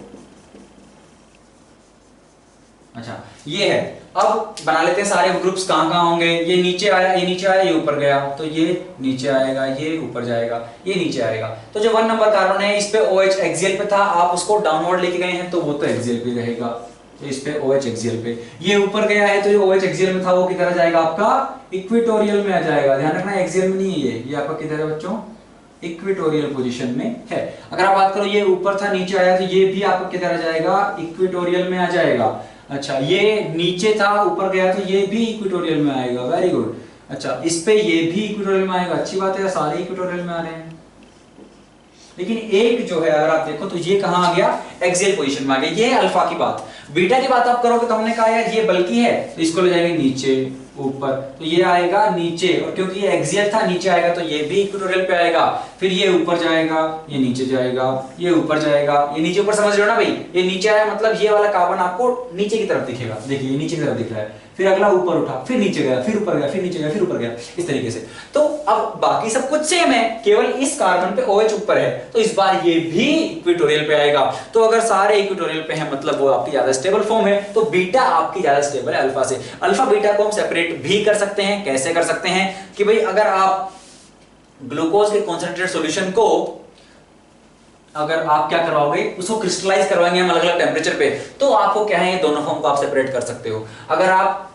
S1: अच्छा, ये है, अब बना लेते हैं सारे ग्रुप्स कहां कहां होंगे, ये नीचे आया, ये नीचे आया, ये ऊपर गया, तो ये नीचे आएगा, ये ऊपर जाएगा, ये नीचे आएगा। तो जो 1 नंबर कार्बन है इस पे OH एक्सियल पे था, आप उसको डाउनवर्ड लेके गए हैं तो वो तो एक्सियल पे रहेगा, तो इस पे OH एक्सियल पे, ये ऊपर गया है तो जो OH एक्सियल में था वो किधर जाएगा, आपका इक्वेटोरियल में आ जाएगा। ध्यान रखना एक्सियल में नहीं है, ये आपका किधर है बच्चों, इक्वेटोरियल पोजीशन में है। अगर आप बात करो ये ऊपर था नीचे आया, तो ये भी आपका किधर आ जाएगा, इक्वेटोरियल में आ जाएगा। अच्छा, ये नीचे था ऊपर गया तो ये भी इक्वेटोरियल में आएगा, वेरी गुड। अच्छा, इस पे ये भी इक्वेटोरियल में आएगा, अच्छी बात है, सारे इक्वेटोरियल में आ रहे हैं। लेकिन एक जो है अगर आप देखो तो ये कहां आ गया, एक्सियल पोजीशन में आ गया। ये है अल्फा की बात। बीटा की बात आप करोगे तो हमने कहा यार ये बल्कि है तो इसको ले जाएंगे नीचे ऊपर, तो ये आएगा नीचे, और क्योंकि ये एक्सियल था नीचे आएगा तो ये भी इक्वेटोरियल पे आएगा, फिर ये ऊपर जाएगा, ये नीचे जाएगा, ये ऊपर जाएगा, ये नीचे ऊपर, समझ रहे हो ना भाई, ये नीचे आया मतलब ये वाला कार्बन आपको नीचे की तरफ दिखेगा, देखिए ये नीचे की तरफ दिख रहा है, फिर अगला ऊपर उठा, फिर नीचे गया, फिर ऊपर गया, फिर नीचे गया, फिर ऊपर गया, इस तरीके से। तो अब बाकी सब कुछ सेम है, केवल इस कार्बन पे OH ऊपर है, तो इस बार ये भी इक्वेटोरियल पे आएगा। तो अगर सारे इक्वेटोरियल पे हैं मतलब वो आपकी ज्यादा स्टेबल फॉर्म है, तो बीटा आपकी ज्यादा स्टेबल है अल्फा से। अल्फा बीटा को हम सेपरेट भी कर सकते हैं, कैसे कर सकते हैं कि भाई अगर आप ग्लूकोज के कॉन्सेंट्रेटेड सॉल्यूशन को अगर आप क्या करवाओगे, उसको क्रिस्टलाइज करवाएंगे हम अलग अलग टेम्परेचर पे, तो आपको क्या है ये दोनों फॉर्म को आप सेपरेट कर सकते हो। अगर आप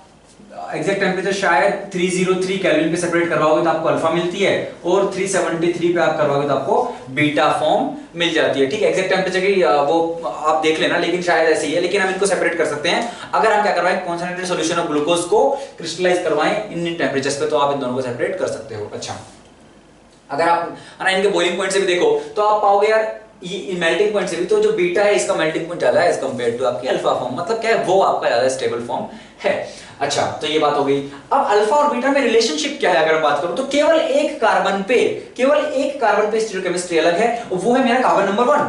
S1: एग्जैक्ट टेम्परेचर शायद 303 केल्विन पे सेपरेट करवाओगे तो आपको अल्फा मिलती है, और 373 पे आप करवाओगे तो आपको बीटा फॉर्म मिल जाती है। ठीक है, एग्जैक्ट टेम्परेचर की वो आप देख लेना, लेकिन शायद ऐसे ही है, लेकिन हम इनको सेपरेट कर सकते हैं। अगर हम क्या करवाएं, कॉन्सेंट्रेटेड सॉल्यूशन ऑफ ग्लूकोज को क्रिस्टलाइज करवाएं इन टेम्परेचर्स पे, तो आप इन दोनों को सेपरेट कर सकते हो। अच्छा, अगर आप इनके बॉइलिंग पॉइंट से भी देखो तो आप पाओगे यार ये मेल्टिंग पॉइंट से भी, तो जो बीटा है इसका मेल्टिंग पॉइंट ज्यादा है एज कंपेयर टू आपकी अल्फा फॉर्म, मतलब क्या है वो आपका ज्यादा स्टेबल फॉर्म है। अच्छा, तो ये बात हो गई। अब अल्फा और बीटा में रिलेशनशिप क्या है अगर बात करूं तो केवल एक कार्बन पे स्टीरियोकेमिस्ट्री अलग है, और वो है मेरा कार्बन नंबर 1,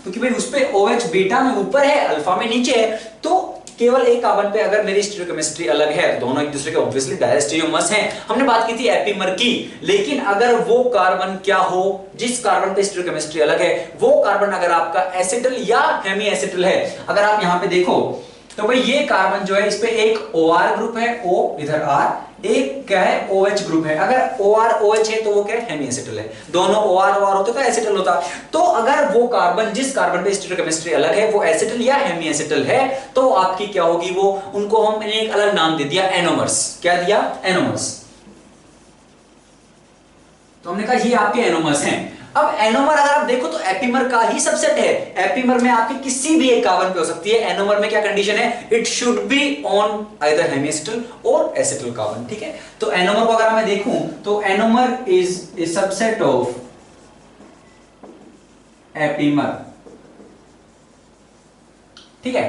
S1: क्योंकि भाई उस पे OH बीटा में ऊपर है, अल्फा में नीचे है, तो केवल एक कार्बन पे अगर मेरी स्टीरियोकेमिस्ट्री अलग है तो दोनों एक दूसरे के ऑब्वियसली डायस्टीरियोमर्स हैं। हमने बात की थी एपीमर की, लेकिन अगर वो कार्बन क्या हो जिस कार्बन पे स्टीरियोकेमिस्ट्री अलग है, वो कार्बन अगर आपका एसिटल या हेमी एसिटल है, अगर आप यहां पे देखो तो भाई ये कार्बन जो है इस पे एक OR ग्रुप है, O इधर R, एक क्या है OH ग्रुप है। अगर OR OH है तो वो क्या है हेमी एसिटल है, दोनों OR OR होते तो एसिटल होता। तो अगर वो कार्बन जिस कार्बन पे स्टीरियोकेमिस्ट्री अलग है वो एसिटल या हेमी एसिटल है तो आपकी क्या होगी, वो उनको हमने एक अलग नाम दे दिया एनोमर्स। क्या दिया? एनोमर्स। तो हमने कहा ये आपके एनोमर्स हैं। अब एनोमर अगर आप देखो तो एपीमर का ही सबसेट है, एपीमर में आपके किसी भी एक कार्बन पे हो सकती है। एनोमर में क्या कंडीशन है? It should be on either hemiacetal और एसिटल कार्बन। ठीक है, तो एनोमर को अगर मैं देखूं तो anomer is a subset of epimer. ठीक है,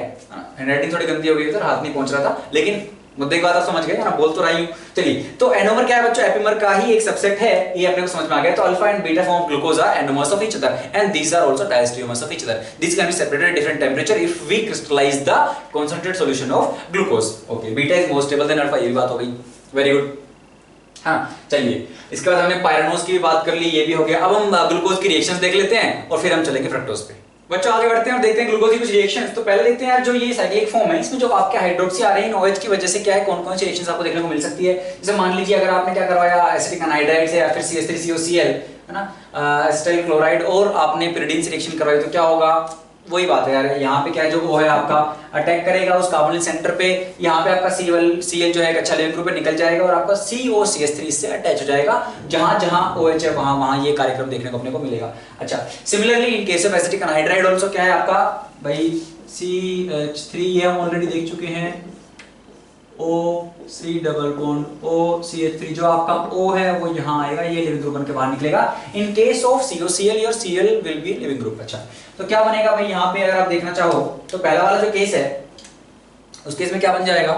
S1: हैंडराइटिंग थोड़ी गंदी हो गई उधर, हाथ नहीं पहुंच रहा था, लेकिन मुद्दे की बात आप समझ गए ना, बोल तो रही हूं। चलिए, तो एनोमर क्या है बच्चों? एपीमर का ही एक सबसेट है, ये अपने को समझ में आ गया। तो alpha and beta form glucose are anomers of each other and these are also diastereomers of each other. This can be separated at different temperature if we crystallize the concentrated solution of glucose. Okay, beta is more stable than alpha, ये भी बात हो गई। Very good. हाँ, चलिए, इसके बाद हमने पायरानोज की भी बात कर ली, ये भी हो गया। अब हम ग्लूकोज की रिएक्शंस देख लेते हैं और फिर हम चलेंगे फ्रक्टोज पे। बच्चों आगे बढ़ते हैं और देखते हैं ग्लूकोज की कुछ रिएक्शंस। तो पहले देखते हैं यार, जो ये साइक्लिक फॉर्म है इसमें जो आपके हाइड्रोक्सी आ रहे हैं OH की वजह से क्या है, कौन कौन सी रिएक्शंस आपको देखने को मिल सकती है। जैसे मान लीजिए अगर आपने क्या करवाया एसिटिक अनहाइड्राइड से या फिर CH3COCl है ना, एसिटाइल क्लोराइड, और आपने पिरिडीन से रिएक्शन करवाई तो क्या होगा, वही बात है यार। यहाँ पे क्या है, जो वो है आपका अटैक करेगा उस कार्बोनिल सेंटर पे, यहाँ पे आपका Cl जो है एक अच्छा लिविंग ग्रुप पे निकल जाएगा और आपका COCH3 इससे अटैच हो जाएगा। जहां जहां OH है वहां वहां ये कार्यक्रम देखने को अपने को मिलेगा। अच्छा, similarly in case of acetic anhydride also क्या है आपका भाई CH3, ये हम ऑलरेडी देख चुके हैं, O3 डबल बॉन्ड OCH3, जो आपका O है वो यहाँ आएगा, ये लिविंग ग्रुप बन के बाहर निकलेगा। इन केस ऑफ COCl और Cl will be leaving group. अच्छा, तो क्या बनेगा भाई यहाँ पे, अगर आप देखना चाहो तो पहला वाला जो केस है उस केस में क्या बन जाएगा,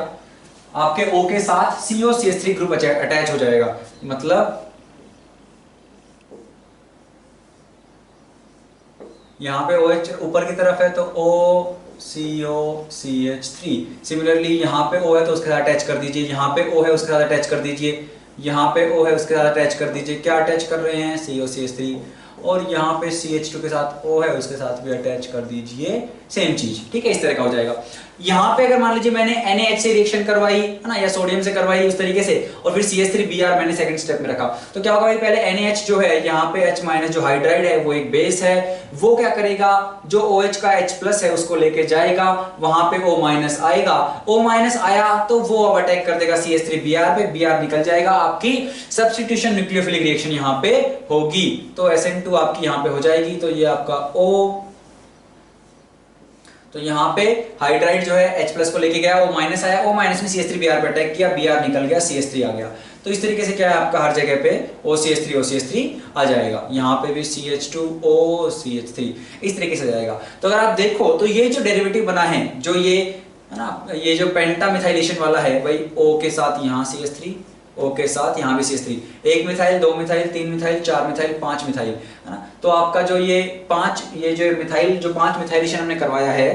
S1: आपके O के साथ COCH3 ग्रुप अटैच हो जाएगा। मतलब यहाँ पे OH ऊपर की तरफ है तो COCH3। सिमिलरली यहाँ पे O है तो उसके साथ अटैच कर दीजिए, यहाँ पे O है उसके साथ अटैच कर दीजिए, यहाँ पे O है उसके साथ अटैच कर दीजिए। क्या अटैच कर रहे हैं? COCH3। और यहाँ पे CH2 के साथ O है उसके साथ भी अटैच कर दीजिए, सेम चीज। ठीक है, इस तरह का हो जाएगा। यहाँ पे अगर मान लीजिए मैंने NaH से रिएक्शन करवाई है ना, या सोडियम से करवाई उस तरीके से, और फिर CH3Br मैंने सेकंड स्टेप में रखा, तो क्या होगा भाई, पहले NaH जो है यहाँ पे H- जो हाइड्राइड है वो एक बेस है, वो क्या करेगा, जो OH का H+ है उसको लेके जाएगा, वहां पे O- आएगा, O- आया तो वो अब अटैक कर देगा CH3Br पे, Br निकल जाएगा, आपकी सब्स्टिट्यूशन न्यूक्लियोफिलिक रिएक्शन यहाँ पे होगी, तो SN2 आपकी यहाँ पे हो जाएगी। तो ये आपका O, तो यहाँ पे हाइड्राइड जो है H+ को लेके गया, O- आया, O- ने CH3Br पे अटैक किया, Br निकल गया, CH3 आ गया। तो इस तरीके से क्या है आपका हर जगह पे OCH3 आ जाएगा, यहाँ पे भी CH2O CH3 इस तरीके से जाएगा। तो अगर आप देखो तो ये जो डेरिवेटिव बना है, जो ये है ना, ये जो पेंटामिथाइलेशन वाला है भाई, O के साथ यहाँ CH3, O के साथ यहाँ भी CH3, 1 methyl 2 methyl 3 methyl 4 methyl 5 methyl है ना। तो आपका जो ये 5 जो मिथाइल, जो 5 मिथाइलेशन हमने करवाया है,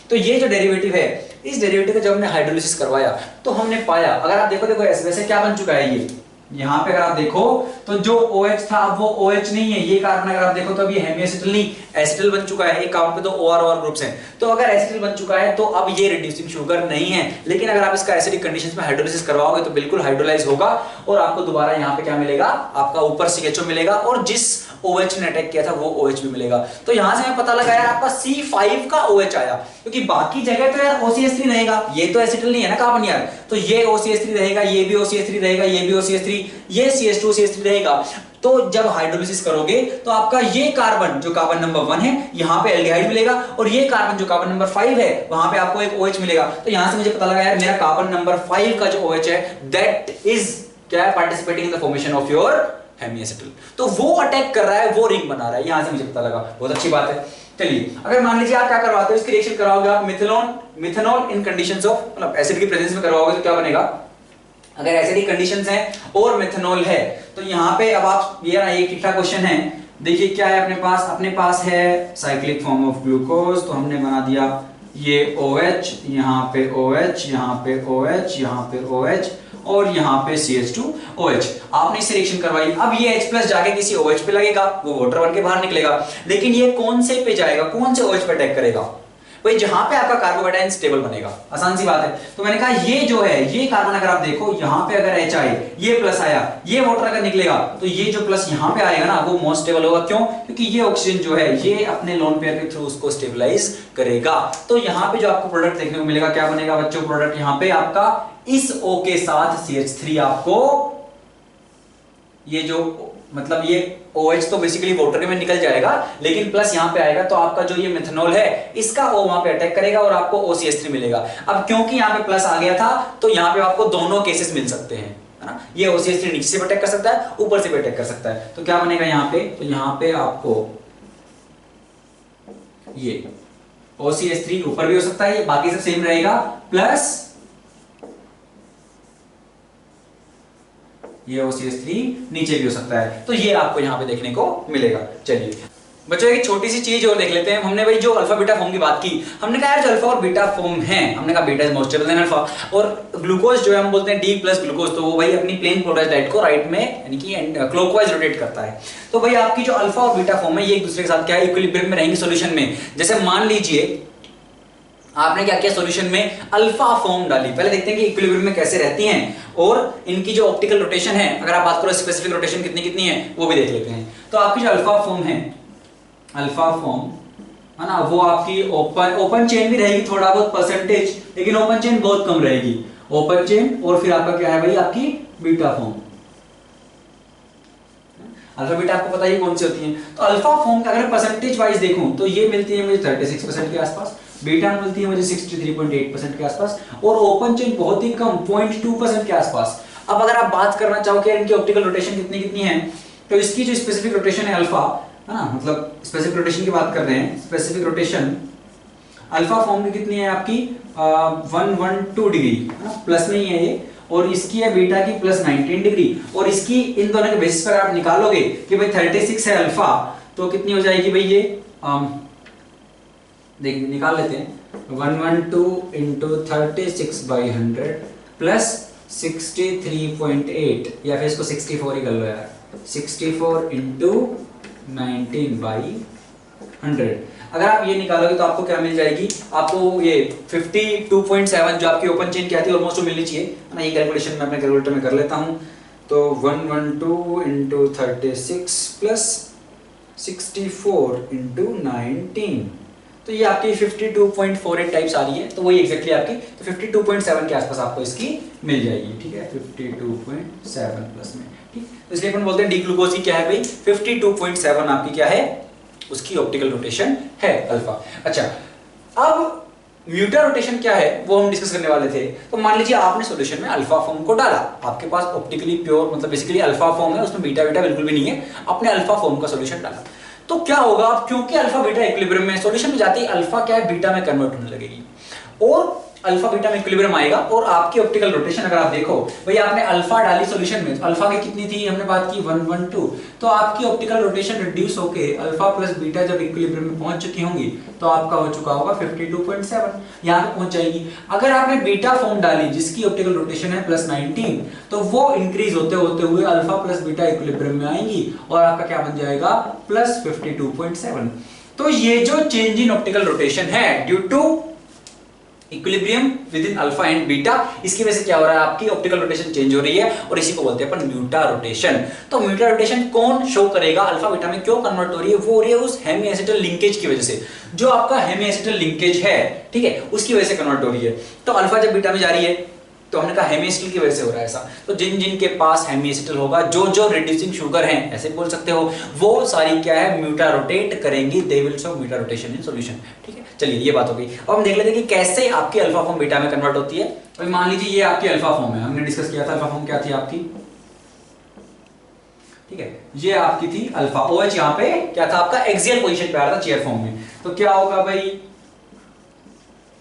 S1: तो ये जो डेरिवेटिव है, इस डेरिवेटिव का जब हमने हाइड्रोलिसिस करवाया तो हमने पाया, अगर आप देखो वैसे क्या बन चुका है ये, यहाँ पे अगर आप देखो तो जो OH था अब वो OH नहीं है, ये कार्बन अगर आप देखो तो अभी हेमी एसिटल नहीं एसिटल बन चुका है। एक कार्बन पे तो OR ग्रुप्स हैं, तो अगर एसिटल बन चुका है तो अब ये रिड्यूसिंग शुगर नहीं है। लेकिन अगर आप इसका एसिडिक कंडीशंस में हाइड्रोलिसिस करवाओगे तो बिल्कुल हाइड्रोलाइज होगा और आपको दोबारा यहाँ पे क्या मिलेगा, आपका ऊपर CHO मिलेगा और जिस OH ने अटैक किया था वो OH भी मिलेगा। तो यहां से हमें पता लगा यार आपका C5 का OH आया, क्योंकि बाकी जगह तो यार OCH3 रहेगा, ये तो एसिटल नहीं है ना कार्बन यार, तो ये OCH3 रहेगा, ये भी OCH3 रहेगा, ये भी OCH3, ये CH2 CH3 रहेगा। तो जब हाइड्रोलिसिस करोगे तो आपका ये कार्बन जो कार्बन नंबर 1 है यहाँ पे एल्डिहाइड मिलेगा, और ये कार्बन जो कार्बन नंबर 5 है वहां पे आपको एक OH मिलेगा। तो यहां से मुझे पता लगा यार मेरा कार्बन नंबर 5 का जो OH है दैट इज क्या participating in the formation of your hemiacetal, तो वो अटैक कर रहा है, वो रिंग बना रहा है, यहां से मुझे पता लगा, बहुत अच्छी बात है। चलिए, अगर मान लीजिए आप क्या करवाते हो, इसकी रिएक्शन कराओगे आप मिथेनॉल इन कंडीशंस ऑफ, मतलब एसिड की प्रेजेंस में करवाओगे तो क्या बनेगा, अगर एसिडिक कंडीशंस हैं और मिथेनॉल है तो यहाँ पे अब आप ये ना एक ठीक-ठाक क्वेश्चन है, देखिए क्या है अपने पास है साइक्लिक फॉर्म ऑफ ग्लूकोज, तो हमने बना दिया ये OH, यहाँ पे OH, यहाँ पे OH, यहाँ पे OH और यहाँ पे CH2OH। आपने इसे रिएक्शन करवाई, अब ये H+ जाके किसी OH पे लगेगा, वो वाटर बन के बाहर निकलेगा, लेकिन ये कौन से पे जाएगा, कौन से OH पे अटैक करेगा भाई, जहां पे आपका कार्बोकेटाइन स्टेबल बनेगा। आसान सी बात है। तो मैंने कहा ये जो है, ये कार्बन अगर आप देखो यहां पे अगर H आए, ये प्लस आया, ये वाटर अगर निकलेगा, तो ये जो प्लस यहां पे आएगा ना वो मोस्ट स्टेबल होगा। क्यों? क्योंकि ये ऑक्सीजन जो है ये अपने लोन पेयर के थ्रू उसको स्टेबलाइज करेगा। तो यहां पे जो आपको प्रोडक्ट देखने को मिलेगा, क्या बनेगा बच्चों प्रोडक्ट, यहां पे आपका इस O के साथ CH3 आपको, ये जो मतलब ये OH तो बेसिकली वाटर में निकल जाएगा, लेकिन प्लस यहां पे आएगा तो आपका जो ये मिथेनॉल है इसका O वहां पे अटैक करेगा और आपको OCH3 मिलेगा। अब क्योंकि यहां पे प्लस आ गया था तो यहां पे आपको दोनों केसेस मिल सकते हैं, है ना। ये OCH3 नीचे से अटैक कर सकता है, ऊपर से भी अटैक कर सकता है। तो क्या बनेगा यहां पे, तो यहां पे आपको ये OCH3 ऊपर भी हो सकता है, बाकी सब सेम रहेगा, प्लस ये OCH3 नीचे भी हो सकता है। तो ये आपको यहां पे देखने को मिलेगा। चलिए बच्चों एक छोटी सी चीज और देख लेते हैं। हमने भाई जो अल्फा बीटा फॉर्म की बात की, हमने कहा यार जो अल्फा और बीटा फॉर्म है, हमने कहा beta is more stable than alpha, और ग्लूकोज जो है हम बोलते हैं D प्लस ग्लूकोज, तो वो भाई अपनी प्लेन पोलराइज्ड लाइट को राइट में यानी कि क्लॉकवाइज रोटेट करता है। तो भाई आपकी जो अल्फा और बीटा फॉर्म है ये एक दूसरे के साथ क्या है, इक्विलिब्रियम में रहेंगे सॉल्यूशन में। जैसे मान लीजिए आपने क्या किया, सॉल्यूशन में अल्फा फॉर्म डाली, पहले देखते हैं कि इक्विलिब्रियम में कैसे रहती हैं और इनकी जो ऑप्टिकल रोटेशन है, अगर आप बात करो स्पेसिफिक रोटेशन कितनी कितनी है वो भी देख लेते हैं। तो आपकी जो अल्फा फॉर्म है, अल्फा फॉर्म है ना, वो आपकी ओपन चेन भी रहेगी थोड़ा बहुत परसेंटेज, लेकिन ओपन चेन बहुत कम रहेगी, ओपन चेन। और फिर आपका क्या है भाई, आपकी बीटा फॉर्म। अल्फा बीटा आपको पता ही कौन सी होती है। तो अल्फा फॉर्म का अगर परसेंटेज वाइज देखूं तो ये मिलती है मुझे 36% के आसपास, बीटा मिलती है मुझे 63.8% के आसपास, और ओपन चेन बहुत ही कम 0.2% के आसपास। अब अगर आप बात करना चाहो कि इनकी ऑप्टिकल रोटेशन कितनी कितनी है, तो इसकी जो स्पेसिफिक रोटेशन है अल्फा, है ना, मतलब स्पेसिफिक रोटेशन की बात कर रहे हैं, स्पेसिफिक रोटेशन अल्फा फॉर्म की कितनी है आपकी 112 डिग्री, है ना, प्लस में ही है ये, और इसकी है बीटा की प्लस 19 डिग्री। और इसकी इन दोनों के बेसिस पर आप निकालोगे कि भाई 36 है अल्फा, तो कितनी हो जाएगी भाई ये, देखिए निकाल लेते हैं, 112 इंटू 36/100 प्लस 63.8, या फिर इसको 64 ही कर लो यार, 64 इंटू 19/100। अगर आप ये निकालोगे तो आपको क्या मिल जाएगी, आपको ये 52.7 जो आपकी ओपन चेन क्या थी ऑलमोस्ट मिलनी चाहिए, है ना। ये कैलकुलेशन मैं अपने कैलकुलेटर में कर लेता हूं। तो 112 इंटू 36 प्लस 64 इंटू 19, तो ये आपकी 52.48 टाइप्स आ रही है, तो वही एग्जैक्टली आपकी, तो 52.7 के आसपास आपको इसकी मिल जाएगी, ठीक है, 52.7 प्लस में, ठीक। तो इसलिए अपन बोलते हैं डी ग्लूकोज की क्या है भाई, 52.7 आपकी क्या है, उसकी ऑप्टिकल रोटेशन है अल्फा। अच्छा, अब म्यूटा रोटेशन क्या है वो हम डिस्कस करने वाले थे। तो मान लीजिए आपने सॉल्यूशन में अल्फा फॉर्म को डाला, आपके पास ऑप्टिकली प्योर मतलब बेसिकली अल्फा फॉर्म है, उसमें बीटा बीटा बिल्कुल भी नहीं है, आपने अल्फा फॉर्म का सॉल्यूशन डाला, तो क्या होगा, क्योंकि अल्फा बीटा इक्विलिब्रियम में, सॉल्यूशन में जाते ही अल्फा क्या है बीटा में कन्वर्ट होने लगेगी, और अल्फा बीटा में इक्विलिब्रियम आएगा। और आपकी ऑप्टिकल रोटेशन अगर आप देखो भाई, आपने अल्फा डाली सॉल्यूशन में, तो अल्फा की कितनी थी, हमने बात की 112, तो आपकी ऑप्टिकल रोटेशन रिड्यूस होके अल्फा प्लस बीटा जब इक्विलिब्रियम में पहुंच चुकी होंगी, तो आपका हो चुका होगा 52.7, यहां पे पहुंच जाएगी। अगर आपने बीटा फॉर्म डाली जिसकी ऑप्टिकल रोटेशन है प्लस 19, तो वो इंक्रीज होते होते हुए अल्फा प्लस बीटा इक्विलिब्रियम में आएंगी, और आपका क्या बन जाएगा, प्लस 52.7। तो ये जो चेंज इन ऑप्टिकल रोटेशन है due to equilibrium within alpha and beta, इसकी वजह से क्या हो रहा है, आपकी ऑप्टिकल रोटेशन चेंज हो रही है, और इसी को बोलते हैं अपन म्यूटा रोटेशन। तो म्यूटा रोटेशन कौन शो करेगा, अल्फा बीटा में क्यों कन्वर्ट हो रही है, वो हो रही है उस हेमी एसिटल लिंकेज की वजह से, जो आपका हेमी एसिटल लिंकेज है, ठीक है, उसकी वजह से कन्वर्ट हो रही है। तो अल्फा जब बीटा में जा रही है, तो हमने कहा हेमी एसिटल की वजह से हो रहा है ऐसा। तो जिन जिन के पास हेमी एसिटल होगा, जो जो रिड्यूसिंग शुगर हैं, ऐसे बोल सकते हो, वो सारी क्या है, म्यूटा रोटेट करेंगी, they will show mutarotation in solution, ठीक है। चलिए ये बात हो गई। अब हम देख लेते हैं कि कैसे आपकी अल्फा फॉर्म बीटा में कन्वर्ट होती है। तो मान लीजिए ये आपकी अल्फा फॉर्म है, हमने डिस्कस किया था अल्फा फॉर्म क्या थी आपकी, ठीक है, ये आपकी थी अल्फा। OH यहाँ पे क्या था आपका, एक्सियल पोजीशन पे आ रहा था चेयर फॉर्म में, तो क्या होगा भाई,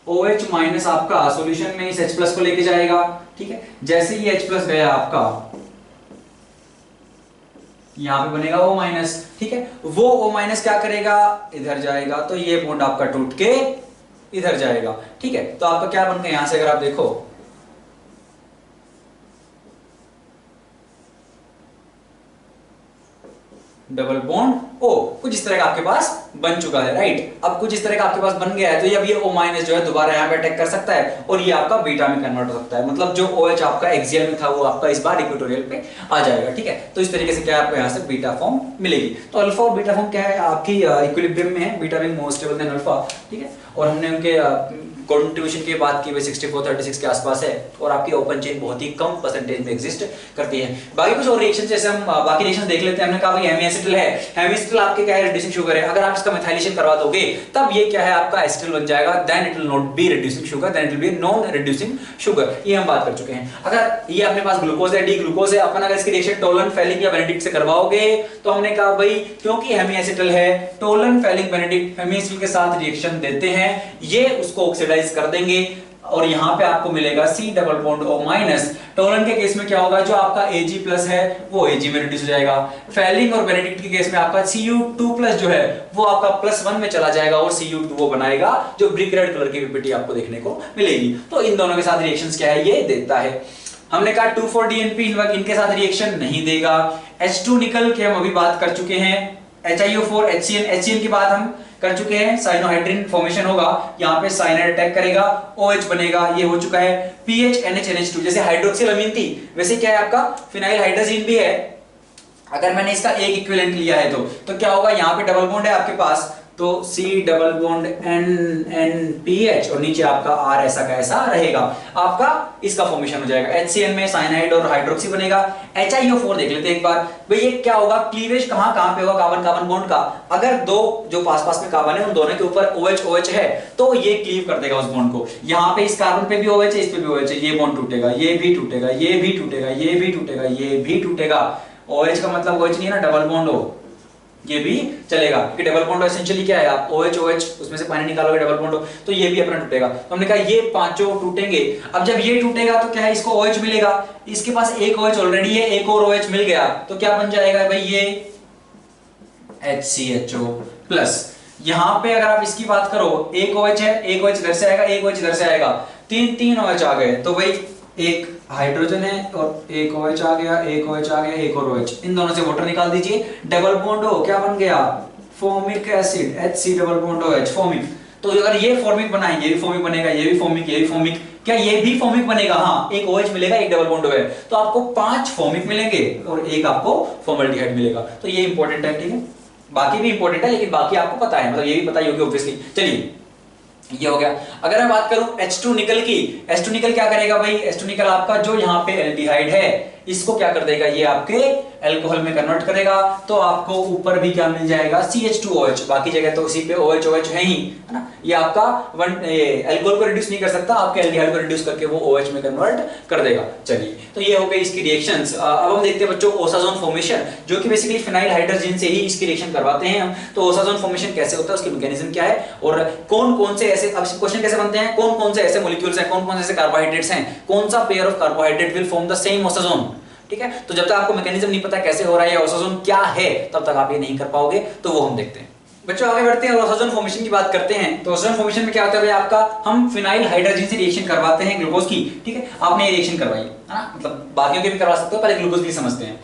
S1: OH माइनस आपका सॉल्यूशन में इस H प्लस को लेके जाएगा, ठीक है। जैसे ही H प्लस गया आपका, यहां पे बनेगा O माइनस, ठीक है, वो O माइनस क्या करेगा, इधर जाएगा, तो ये बॉन्ड आपका टूट के इधर जाएगा, ठीक है। तो आपका क्या बन गया यहां से अगर आप देखो, डबल बॉन्ड ओ, कुछ इस तरह का आपके पास बन चुका है, राइट। अब कुछ इस तरह का आपके पास बन गया है, तो अब ये O माइनस जो है दोबारा यहाँ पे अटैक कर सकता है और ये आपका बीटा में कन्वर्ट हो सकता है, मतलब जो OH आपका एक्सियल में था वो आपका इस बार इक्वेटोरियल पे आ जाएगा, ठीक है। तो इस तरीके से क्या आपको यहाँ से बीटा फॉर्म मिलेगी। तो अल्फा और बीटा फॉर्म क्या है आपकी इक्विलिब्रियम में है, beta being more stable than alpha, ठीक है। और हमने उनके कंट्रीब्यूशन की बात की 64-36 के आसपास है, और आपकी ओपन चेन बहुत ही कम परसेंटेज में एग्जिस्ट करती है। बाकी कुछ और रिएक्शन जैसे हम बाकी रिएक्शन देख लेते हैं। हमने कहा भाई हेमीएसिटिल है, हेमीएसिटिल आपके क्या है रिड्यूसिंग शुगर है, अगर आप इसका मेथाइलेशन करवा दोगे तब ये क्या है आपका एसिटिल बन जाएगा, then it will not be reducing sugar, then it will be non reducing sugar, ये हम बात कर चुके हैं। अगर ये अपने पास ग्लूकोज है, डी ग्लूकोज है, अपन अगर इसकी रिएक्शन टोलन फेलिंग या बेनेडिक्ट से करवाओगे तो हमने कहा भाई क्योंकि हेमीएसिटिल है, टोलन फेलिंग बेनेडिक्ट हेमीएसिटिल के साथ रिएक्शन देते हैं, ये उसको ऑक्सीडाइज कर देंगे और यहां पे आपको मिलेगा C double bond O minus. Tollens के केस में क्या होगा, जो आपका Ag प्लस है वो Ag में रिड्यूस हो जाएगा। फेलिंग और बेनेडिक्ट के केस में आपका Cu2 प्लस जो है वो आपका +1 में चला जाएगा और Cu2 वो बनाएगा जो ब्रिक रेड कलर की पीपीटी आपको देखने को मिलेगी। तो इन दोनों के साथ रिएक्शंस क्या है ये देता है। हमने कहा 2,4-DNP इनके साथ रिएक्शन नहीं देगा। H2 निकल के हम अभी बात कर चुके हैं, HiO4 HCN की बात हम कर चुके हैं, साइनोहाइड्रिन फॉर्मेशन होगा, यहाँ पे साइनाइड अटैक करेगा, OH बनेगा, ये हो चुका है। पीएच NH2 जैसे हाइड्रोक्सिल अमीन थी वैसे क्या है आपका फिनाइल हाइड्रोजीन भी है। अगर मैंने इसका एक इक्विवेलेंट लिया है तो क्या होगा, यहाँ पे डबल बॉन्ड है आपके पास, तो C डबल बॉन्ड NNPH और नीचे आपका R ऐसा का ऐसा रहेगा, आपका इसका फॉर्मेशन हो जाएगा। HCN में साइनाइड और हाइड्रोक्सी बनेगा। HiO4 देख लेते हैं एक बार, भाई ये क्या होगा, क्लीवेज कहां कहां पे होगा कार्बन कार्बन बॉन्ड का, अगर दो जो पास पास में कार्बन है उन दोनों के ऊपर OH है तो ये क्लीव कर देगा उस बॉन्ड को। यहाँ पे इस कार्बन पे भी OH है, इस पे भी OH है, ये बॉन्ड टूटेगा, ये भी टूटेगा, ये भी टूटेगा, ये भी टूटेगा, ये भी टूटेगा। OH का मतलब OH नहीं है ना, डबल बॉन्ड हो, ये भी चलेगा क्योंकि डबल बॉन्ड एसेंशियली क्या है, आप OH OH उसमें से पानी निकालोगे डबल बॉन्ड हो, तो ये भी अपना टूटेगा। तो हमने कहा ये पांचों टूटेंगे। अब जब ये टूटेगा तो क्या है, इसको OH मिलेगा, इसके पास एक OH ऑलरेडी है, एक और OH मिल गया तो क्या बन जाएगा भाई, ये HCHO प्लस। यहां पे अगर आप इसकी बात करो, एक OH है, एक OH इधर से आएगा, एक OH इधर से आएगा, तीन OH आ गए, तो भाई एक हाइड्रोजन है और एक OH आ गया, एक OH आ गया, एक और OH, इन दोनों से वाटर निकाल दीजिए, डबल बॉन्ड हो, क्या बन गया, formic acid, HC double bond OH, formic. तो अगर ये फॉर्मिक बना, ये भी फॉर्मिक बनेगा, ये भी फॉर्मिक, ये भी फॉर्मिक, क्या ये भी फॉर्मिक बनेगा, हाँ, एक OH मिलेगा, एक डबल बॉन्ड है, तो आपको 5 फॉर्मिक मिलेंगे और एक आपको फॉर्मल्डिहाइड मिलेगा। तो ये इंपॉर्टेंट है, ठीक है, बाकी भी इंपॉर्टेंट है लेकिन बाकी आपको पता है, मतलब ये भी पता ही होगी ऑब्वियसली। चलिए ये हो गया। अगर मैं बात करूं H2 निकल की, H2 निकल क्या करेगा भाई, H2 निकल आपका जो यहाँ पे एल्डिहाइड है इसको क्या कर देगा, ये आपके अल्कोहल में कन्वर्ट करेगा, तो आपको ऊपर भी क्या मिल जाएगा, CH2OH, बाकी जगह तो उसी पे OH OH है ही, है ना। ये आपका अल्कोहल को रिड्यूस नहीं कर सकता, आपके एल्डिहाइड को रिड्यूस करके वो OH में कन्वर्ट कर देगा। चलिए तो ये हो गई इसकी रिएक्शंस। अब हम देखते हैं बच्चों ओसाजोन फॉर्मेशन, जो कि बेसिकली फिनाइल हाइड्रोजन से ही इसकी रिएक्शन करवाते हैं हम। तो ओसाजोन फॉर्मेशन कैसे होता है, उसकी मैकेनिज्म क्या है, और कौन कौन से ऐसे, अब क्वेश्चन कैसे बनते हैं, कौन कौन से ऐसे मॉलिक्यूल्स हैं, कौन कौन से ऐसे कार्बोहाइड्रेट्स हैं, कौन सा pair of carbohydrate will form the same osazone, ठीक है। तो जब तक आपको मैकेनिज्म नहीं पता कैसे हो रहा है, ओसाजोन क्या है, तब तक आप ये नहीं कर पाओगे, तो वो हम देखते हैं। बच्चों आगे बढ़ते हैं और ओसाजोन फॉर्मेशन की बात करते हैं। तो ओसाजोन फॉर्मेशन में क्या होता है, आपका हम फिनाइल हाइड्रोजन से रिएक्शन करवाते हैं ग्लूकोज की, ठीक है। आपने ये रिएक्शन करवाई है ना, मतलब बाकियों के भी करवा सकते हो, पहले ग्लूकोज की समझते हैं।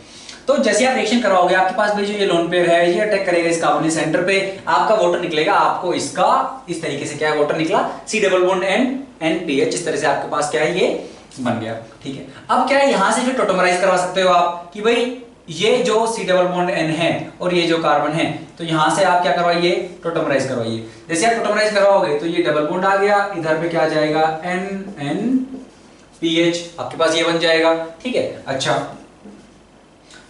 S1: तो जैसे आप रिएक्शन करवाओगे, आपके पास भाई जो ये लोन पेयर है ये अटैक करेगा इस कार्बन सेंटर पे, आपका वाटर निकलेगा, आपको इसका इस तरीके से क्या है वाटर निकला, C डबल बॉन्ड NPH, इस तरह से आपके पास क्या है ये बन गया, ठीक है। अब क्या है, यहां से फिर टोटोमराइज करवा सकते हो आप कि भाई ये जो C डबल बॉन्ड N है और ये जो कार्बन है, तो यहां से आप क्या करवाइए, टोटोमराइज करवाइए। जैसे आप टोटोमराइज करवाओगे तो ये डबल बॉन्ड आ गया, इधर पे क्या आ जाएगा, NNPH, आपके पास ये बन जाएगा, ठीक है। अच्छा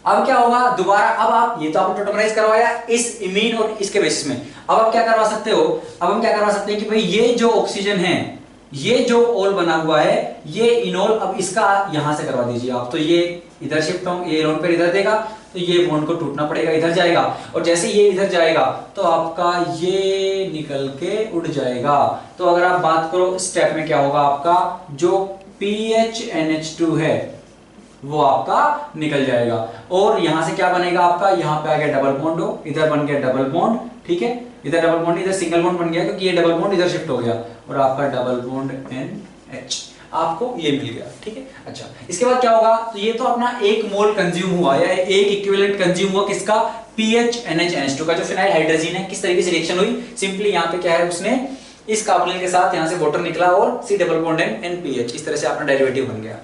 S1: अब क्या होगा दोबारा, अब आप ये तो आपने टोटोमराइज करवाया इस इमीन और इसके बेसिस में, अब आप क्या करवा सकते हो, अब हम क्या करवा सकते हैं कि भाई ये जो ऑक्सीजन है, ये जो ओल बना हुआ है, ये इनोल, अब इसका यहां से करवा दीजिए आप, तो ये इधर शिफ्ट हो, ये लोन पर इधर देगा, तो ये बॉन्ड को टूटना पड़ेगा, इधर जाएगा, और जैसे ये इधर जाएगा तो आपका ये निकल के उड़ जाएगा। तो अगर आप बात करो स्टेप में क्या होगा, आपका जो PHNH2 है वो आपका निकल जाएगा। और यहां से क्या बनेगा आपका, यहाँ पे आ गया डबल बॉन्ड हो, इधर बन गया डबल बॉन्ड, ठीक है, इधर डबल बॉन्ड, इधर सिंगल बॉन्ड बन गया क्योंकि ये डबल बॉन्ड इधर शिफ्ट हो गया, और आपका डबल बॉन्ड NH आपको ये मिल गया, ठीक है। अच्छा, इसके बाद क्या होगा, तो ये तो अपना 1 मोल कंज्यूम हुआ या एक इक्विवेलेंट कंज्यूम हुआ किसका, PH NH2 का, जो फिनाइल हाइड्रोजन है। किस तरीके से रिएक्शन हुई, सिंपली यहाँ पे क्या है, उसने इस कार्बोनिल के साथ यहाँ से वाटर निकला और C डबल बॉन्ड NPH, इस तरह से अपना डेरिवेटिव बन गया।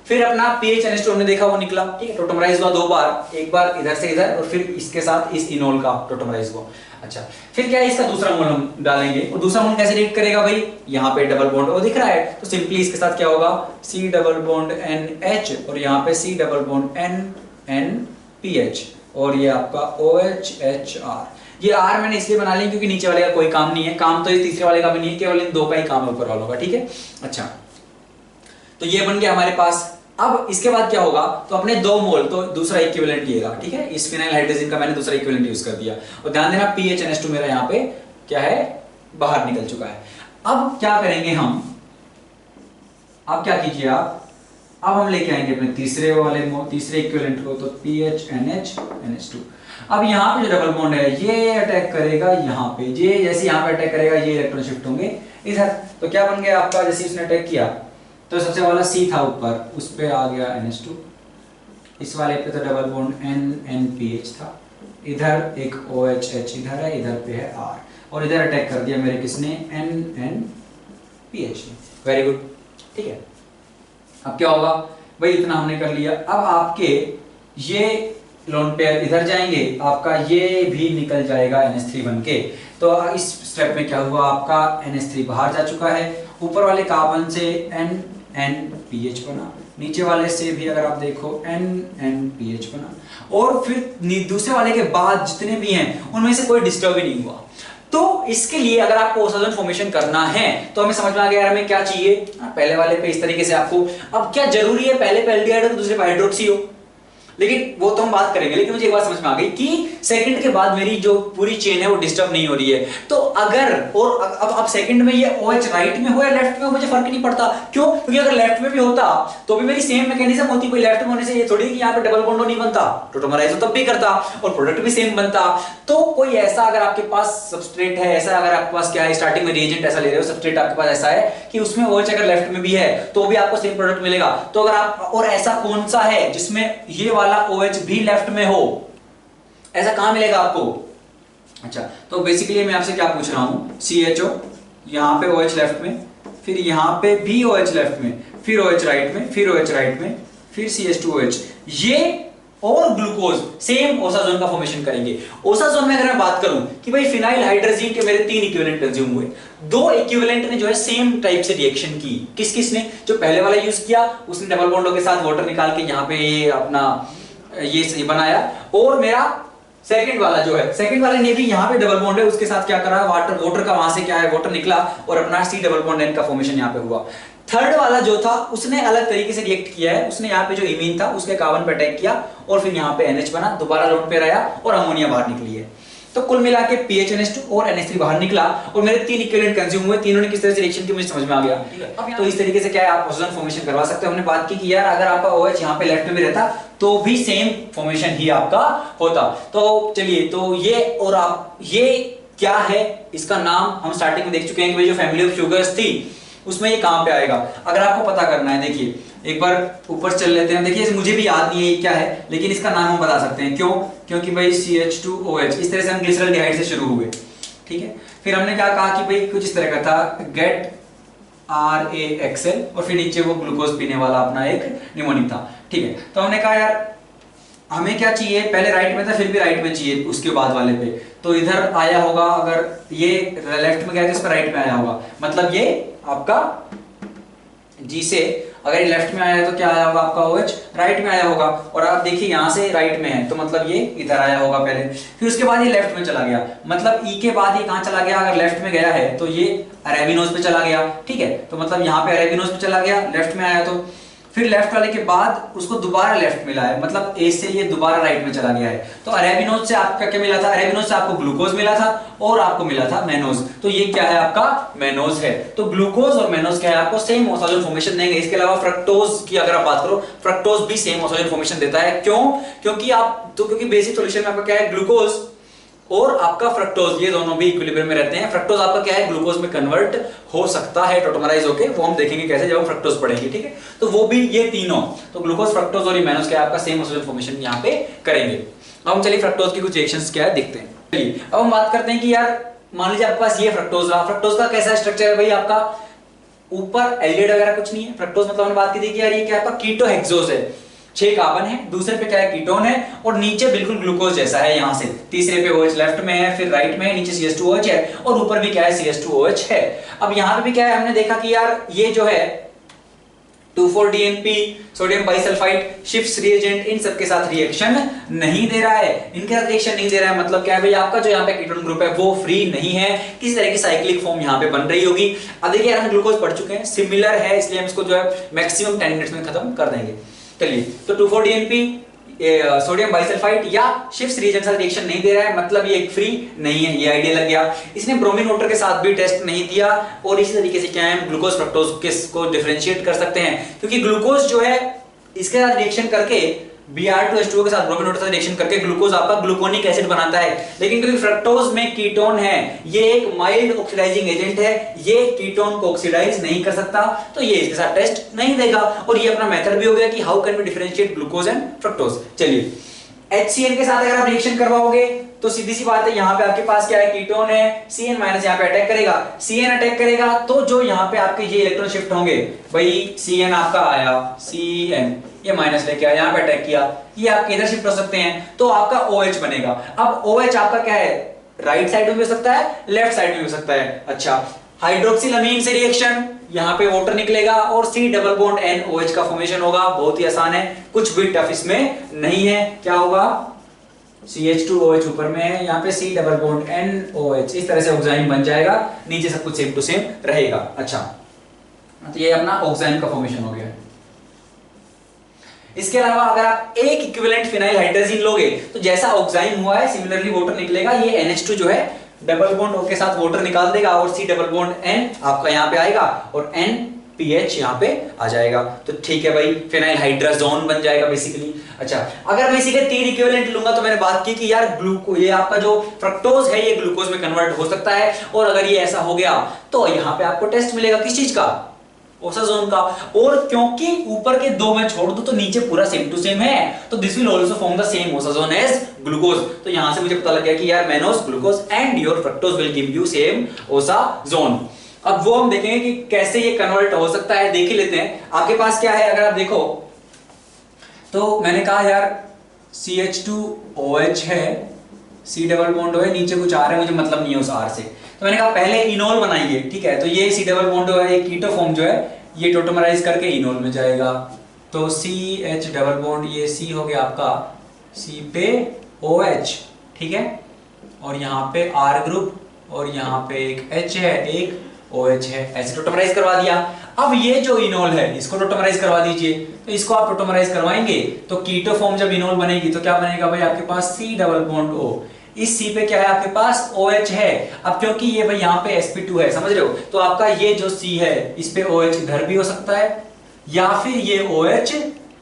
S1: फिर अपना PH NH2 हमने देखा वो निकला, ठीक है, टोटोमराइज हुआ 2 बार, एक बार इधर से इधर और फिर इसके साथ इस इनोल का टोटोमराइज हुआ। अच्छा, फिर क्या है, इसका दूसरा मोल हम डालेंगे, और दूसरा मोल कैसे रिएक्ट करेगा भाई, यहाँ पे डबल बॉन्ड वो दिख रहा है, तो सिंपली इसके साथ क्या होगा, C डबल बॉन्ड NH और यहाँ पे C डबल बॉन्ड NPH, और ये आपका OHHR। ये R मैंने इसलिए बना लिया क्योंकि नीचे वाले का कोई काम नहीं है, काम तो इस तीसरे वाले का भी नहीं है, केवल इन 2 का ही काम है ऊपर वालों का, ठीक है। अच्छा, तो ये बन गया हमारे पास। अब इसके बाद क्या होगा, तो अपने 2 मोल, तो दूसरा इक्विवेलेंट ये रहा, ठीक है, इस फिनाइल हाइड्रोजन का मैंने दूसरा इक्विवेलेंट यूज कर दिया, और ध्यान देना PH NH2 मेरा यहाँ पे क्या है, बाहर निकल चुका है। अब क्या करेंगे हम, अब क्या कीजिए आप, अब हम लेके आएंगे अपने तीसरे इक्विवेलेंट को, तो PH NH2। अब यहाँ पे जो डबल बॉन्ड है ये अटैक करेगा यहाँ पे, ये जैसे यहाँ पे अटैक करेगा ये इलेक्ट्रॉन शिफ्ट होंगे इधर, तो क्या बन गया आपका, जैसे उसने अटैक किया तो सबसे वाला C था ऊपर, उस पे आ गया NH2, इस वाले पे तो डबल बॉन्ड NPH था, इधर एक OHH इधर है, इधर पे है R, और इधर अटैक कर दिया मेरे किसने, NPH ने। वेरी गुड, ठीक है। अब क्या होगा भाई, इतना हमने कर लिया। अब आपके ये लोन पेयर इधर जाएंगे, आपका ये भी निकल जाएगा NH3 बन के। तो इस स्टेप में क्या हुआ, आपका NH3 बाहर जा चुका है, ऊपर वाले कार्बन से NPH बना, नीचे वाले से भी अगर आप देखो NPH बना, और फिर दूसरे वाले के बाद जितने भी हैं उनमें से कोई डिस्टर्ब ही नहीं हुआ। तो इसके लिए अगर आपको ओसाजोन फॉर्मेशन करना है तो हमें समझ में आ गया यार हमें क्या चाहिए, पहले वाले पे इस तरीके से आपको, अब क्या जरूरी है पहले पे एल्डिहाइड हो तो दूसरे पे हाइड्रोक्सी हो, लेकिन वो तो हम बात करेंगे। लेकिन मुझे एक बात समझ में आ गई कि सेकंड के बाद मेरी जो पूरी चेन है वो डिस्टर्ब नहीं हो रही है, तो अगर और अब सेकंड में ये OH राइट में हो या लेफ्ट में हो मुझे फर्क नहीं पड़ता, क्यों, क्योंकि अगर लेफ्ट में भी होता तो भी मेरी सेम मैकेनिज्म होती, कोई लेफ्ट में होने से ये थोड़ी कि यहाँ पे डबल बॉन्ड नहीं बनता, टोटोमराइज तो तब भी करता और प्रोडक्ट भी सेम बनता। तो कोई ऐसा अगर आपके पास सबस्ट्रेट है, ऐसा अगर आपके पास क्या है, स्टार्टिंग में रिएजेंट ऐसा ले रहे हो, सबस्ट्रेट आपके पास ऐसा है कि उसमें OH अगर लेफ्ट में भी है तो भी आपको सेम प्रोडक्ट मिलेगा। तो अगर आप, और ऐसा कौन सा है जिसमें ये वाला OH भी लेफ्ट में हो, ऐसा कहां मिलेगा आपको। अच्छा, तो बेसिकली मैं आपसे क्या पूछ रहा हूं, CHO यहां पे OH लेफ्ट में, फिर यहां पे भी OH लेफ्ट में, फिर OH राइट में, फिर OH राइट में, फिर CH2OH, ये और ग्लूकोज सेम ओसाजोन का फॉर्मेशन करेंगे। ओसाजोन में अगर मैं बात करूं कि भाई फिनाइल हाइड्रोजन के मेरे 3 इक्विवेलेंट कंज्यूम हुए, 2 इक्विवेलेंट ने जो है सेम टाइप से रिएक्शन की, किस किसने, जो पहले वाला यूज किया उसने डबल बॉन्डों के साथ वाटर निकाल के यहाँ पे ये अपना ये बनाया, और मेरा सेकंड वाला जो है, सेकंड वाले ने भी यहाँ पे डबल बॉन्ड है उसके साथ क्या करा, वाटर का वहां से क्या है वाटर निकला और अपना C डबल बॉन्ड N का फॉर्मेशन यहाँ पे हुआ। थर्ड वाला जो था उसने अलग तरीके से रिएक्ट किया है, उसने यहाँ पे जो इमीन था उसके कार्बन पे अटैक किया और फिर यहाँ पे NH बना, दोबारा लोन पे आया और अमोनिया बाहर निकली है। तो कुल मिला के PH NH2 और NH3 बाहर निकला और मेरे 3 इक्विवेलेंट कंज्यूम हुए, तीनों ने किस तरह से रिएक्शन की मुझे समझ में आ गया। तो इस तरीके से क्या है आप ओजोन फॉर्मेशन करवा सकते हो। हमने बात की कि यार अगर आपका OH यहाँ पे लेफ्ट में भी रहता तो भी सेम फॉर्मेशन ही आपका होता। तो चलिए, तो ये और आप ये क्या है, इसका नाम हम स्टार्टिंग में देख चुके हैं कि भाई जो फैमिली ऑफ शुगर्स थी उसमें ये कहां पे आएगा। अगर आपको पता करना है, देखिए एक बार ऊपर चल लेते हैं, देखिए मुझे भी याद नहीं है ये क्या है, लेकिन इसका नाम हम बता सकते हैं। क्यों? क्योंकि भाई CH2OH, इस तरह से हम ग्लिसरॉल्डिहाइड से शुरू हुए, ठीक है। फिर हमने क्या कहा कि भाई कुछ इस तरह का था, गेट RAXL और फिर नीचे वो ग्लूकोज पीने वाला अपना एक निमोनिक था, ठीक है। तो हमने कहा यार हमें क्या चाहिए, पहले राइट में था फिर भी राइट में चाहिए उसके बाद वाले पे, तो इधर आया होगा, अगर ये लेफ्ट में गया तो इस पर राइट में आया होगा, मतलब ये आपका G से अगर ये लेफ्ट में आया तो क्या आया होगा आपका OH राइट में आया होगा, और आप देखिए यहां से राइट में है तो मतलब ये इधर आया होगा पहले, फिर उसके बाद ये लेफ्ट में चला गया, मतलब E के बाद ये कहां चला गया, अगर लेफ्ट में गया है तो ये अरेबिनोज पे चला गया, ठीक है। तो मतलब यहाँ पे अरेबिनोज पे चला गया, लेफ्ट में आया तो फिर लेफ्ट वाले के बाद उसको दोबारा लेफ्ट मिला है, मतलब ए से ये दोबारा राइट में चला गया है। तो अरेबिनोज से आपका क्या मिला था, अरेबिनोज से आपको ग्लूकोज मिला था और आपको मिला था मेनोज, तो ये क्या है आपका मेनोज है। तो ग्लूकोज और मेनोज क्या है, आपको सेम ओसाजोन फॉर्मेशन देंगे। इसके अलावा फ्रक्टोज की अगर आप बात करो, फ्रक्टोज भी सेम ओसाजोन फॉर्मेशन देता है। क्यों? क्योंकि बेसिक सॉल्यूशन में आपका क्या है, ग्लूकोज और आपका फ्रक्टोज, ये दोनों भी इक्विलिब्रियम में रहते हैं। फ्रक्टोज आपका क्या है, ग्लूकोज में कन्वर्ट हो सकता है टोटोमराइज होके, वो हम देखेंगे कैसे जब हम फ्रक्टोज पढ़ेंगे, ठीक है। तो वो भी ये तीनों, तो ग्लूकोज, फ्रक्टोज और मेनोज क्या है आपका सेम ओसाजोन फॉर्मेशन यहाँ पे करेंगे। अब हम चलिए फ्रक्टोज की कुछ रिएक्शंस क्या है देखते हैं। चलिए अब हम बात करते हैं कि यार मान लीजिए आपके पास ये फ्रक्टोज रहा, फ्रक्टोज का कैसा स्ट्रक्चर है भाई, आपका ऊपर एल्डिहाइड वगैरह कुछ नहीं है। फ्रक्टोज मतलब हमने बात की थी कि यार ये क्या आपका कीटोहेक्सोज है, 6 कार्बन है, दूसरे पे क्या है कीटोन है, और नीचे बिल्कुल ग्लूकोज जैसा है यहां से, तीसरे पे OH लेफ्ट में है, फिर राइट में है, नीचे CH2OH है और ऊपर भी क्या है CH2OH है। अब यहां पे भी क्या है, हमने देखा कि यार ये जो है 2,4-DNP sodium bisulphite shift reagent इन सब के साथ रिएक्शन नहीं दे रहा है, इनके साथ रिएक्शन नहीं दे रहा है, मतलब क्या है भाई, आपका जो यहाँ पे कीटोन ग्रुप है वो फ्री नहीं है, किसी तरह की साइक्लिक फॉर्म यहाँ पे बन रही होगी। अब देखिए यार हम ग्लूकोज पढ़ चुके हैं, सिमिलर है, इसलिए हम इसको जो है मैक्सिमम 10 मिनट्स में खत्म कर देंगे। चलिए तो 2,4-DNP सोडियम बाइसल्फाइड या शिफ्ट रिएजेंट के साथ रिएक्शन नहीं दे रहा है, मतलब ये फ्री नहीं है, ये आइडिया लग गया। इसने ब्रोमीन वाटर के साथ भी टेस्ट नहीं दिया, और इसी तरीके से क्या है ग्लूकोज फ्रक्टोज को डिफरेंशिएट कर सकते हैं, क्योंकि ग्लूकोज जो है इसके साथ रिएक्शन करके Br2H2O के साथ ब्रोमीन वाटर के साथ रिएक्शन करके ग्लूकोज आपका ग्लूकोनिक एसिड बनाता है, लेकिन क्योंकि फ्रक्टोज में कीटोन है, ये एक माइल्ड ऑक्सीडाइजिंग एजेंट है, ये कीटोन को ऑक्सीडाइज नहीं कर सकता, तो ये इसके साथ टेस्ट नहीं देगा। और ये अपना मेथड भी हो गया कि how can we differentiate glucose and fructose. चलिए HCl के साथ अगर आप रिएक्शन करवाओगे तो सीधी सी बात है, यहाँ पे आपके पास क्या है, कीटोन है, Cn माइनस यहाँ पे अटैक करेगा, Cn अटैक करेगा तो जो यहाँ पे आपके ये इलेक्ट्रॉन शिफ्ट होंगे, भाई Cn आपका आया, Cn ये माइनस लेके आया, यहाँ पे अटैक किया, ये आपके इधर शिफ्ट हो सकते हैं, तो आपका OH बनेगा। अब OH आपका क्या है, राइट साइड में भी हो सकता है, लेफ्ट साइड में भी हो सकता है। अच्छा, हाइड्रोक्सिलामीन से रिएक्शन, यहाँ पे वाटर निकलेगा और C डबल बॉन्ड NOH का फॉर्मेशन होगा, बहुत ही आसान है, कुछ भी टफ इसमें नहीं है। क्या होगा, CH2OH ऊपर में है, यहाँ पे C डबल बॉन्ड NOH, इस तरह से ऑक्साइन बन जाएगा, नीचे सब कुछ सेम टू सेम रहेगा। अच्छा, तो ये अपना ऑक्साइन का फॉर्मेशन हो गया। इसके अलावा अगर आप एक इक्विवेलेंट फिनाइल हाइड्रोजन लोगे तो जैसा ऑक्साइन हुआ है सिमिलरली वाटर निकलेगा, ये NH2 जो है डबल बॉन्ड O के साथ वाटर निकाल देगा और C डबल बॉन्ड N आपका यहाँ पे आएगा और NPH यहाँ पे आ जाएगा, तो ठीक है भाई, फिनाइल हाइड्राजोन बन जाएगा बेसिकली। अच्छा, अगर मैं इसी के 3 इक्विवेलेंट लूंगा तो मैंने बात की कि यार ये आपका जो फ्रक्टोज है ये ग्लूकोज में कन्वर्ट हो सकता है, और अगर ये ऐसा हो गया तो यहाँ पे आपको टेस्ट मिलेगा किस चीज का, ओसाजोन का। और क्योंकि ऊपर के 2 मैं छोड़ दूं तो नीचे पूरा सेम टू सेम है, तो this will also form the same osazone as glucose. तो यहां से मुझे पता लग गया कि यार mannose, glucose and your fructose will give you same osazone. अब वो हम देखेंगे कि कैसे ये कन्वर्ट हो सकता है, देख ही लेते हैं। आपके पास क्या है, अगर आप देखो तो मैंने कहा यार CH2OH है, C डबल बॉन्ड है, नीचे कुछ आ रहा है, मुझे मतलब नहीं है उस R से, तो मैंने कहा पहले इनोल बनाइए, ठीक है। तो ये C डबल बॉन्ड है, ये कीटो फॉर्म जो है ये टोटोमराइज करके इनोल में जाएगा, तो CH डबल बॉन्ड ये C हो गया आपका, C पे OH, ठीक है, और यहाँ पे R ग्रुप और यहाँ पे एक H है, एक OH है, ऐसे टोटोमराइज करवा दिया। अब ये जो इनोल है इसको टोटोमराइज करवा दीजिए, तो इसको आप टोटोमराइज करवाएंगे तो कीटो फॉर्म जब इनोल बनेगी तो क्या बनेगा भाई, आपके पास C डबल बॉन्ड O, इस C पे क्या है आपके पास OH है। अब क्योंकि ये भाई यहाँ पे sp2 है, समझ रहे हो, तो आपका ये जो C है इस पे OH इधर भी हो सकता है, या फिर ये OH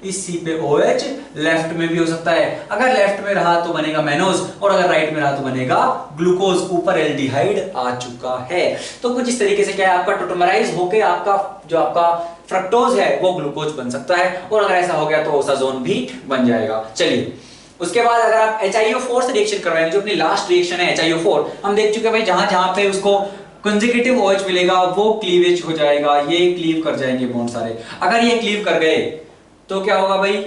S1: इस C पे OH लेफ्ट में भी हो सकता है। अगर लेफ्ट में रहा तो बनेगा मेनोज, और अगर राइट में रहा तो बनेगा ग्लूकोज, ऊपर एल्डिहाइड आ चुका है। तो कुछ इस तरीके से क्या है, आपका टोटोमराइज होके आपका जो आपका फ्रक्टोज है वो ग्लूकोज बन सकता है, और अगर ऐसा हो गया तो ओसाजोन भी बन जाएगा। चलिए उसके बाद अगर आप HiO4 से रिएक्शन करवाएंगे, जो अपनी लास्ट रिएक्शन है HiO4, हम देख चुके हैं भाई, जहां जहां पे उसको कंसेक्यूटिव OH मिलेगा वो क्लीवेज हो जाएगा, ये क्लीव कर जाएंगे बॉन्ड सारे। अगर ये क्लीव कर गए तो क्या होगा भाई,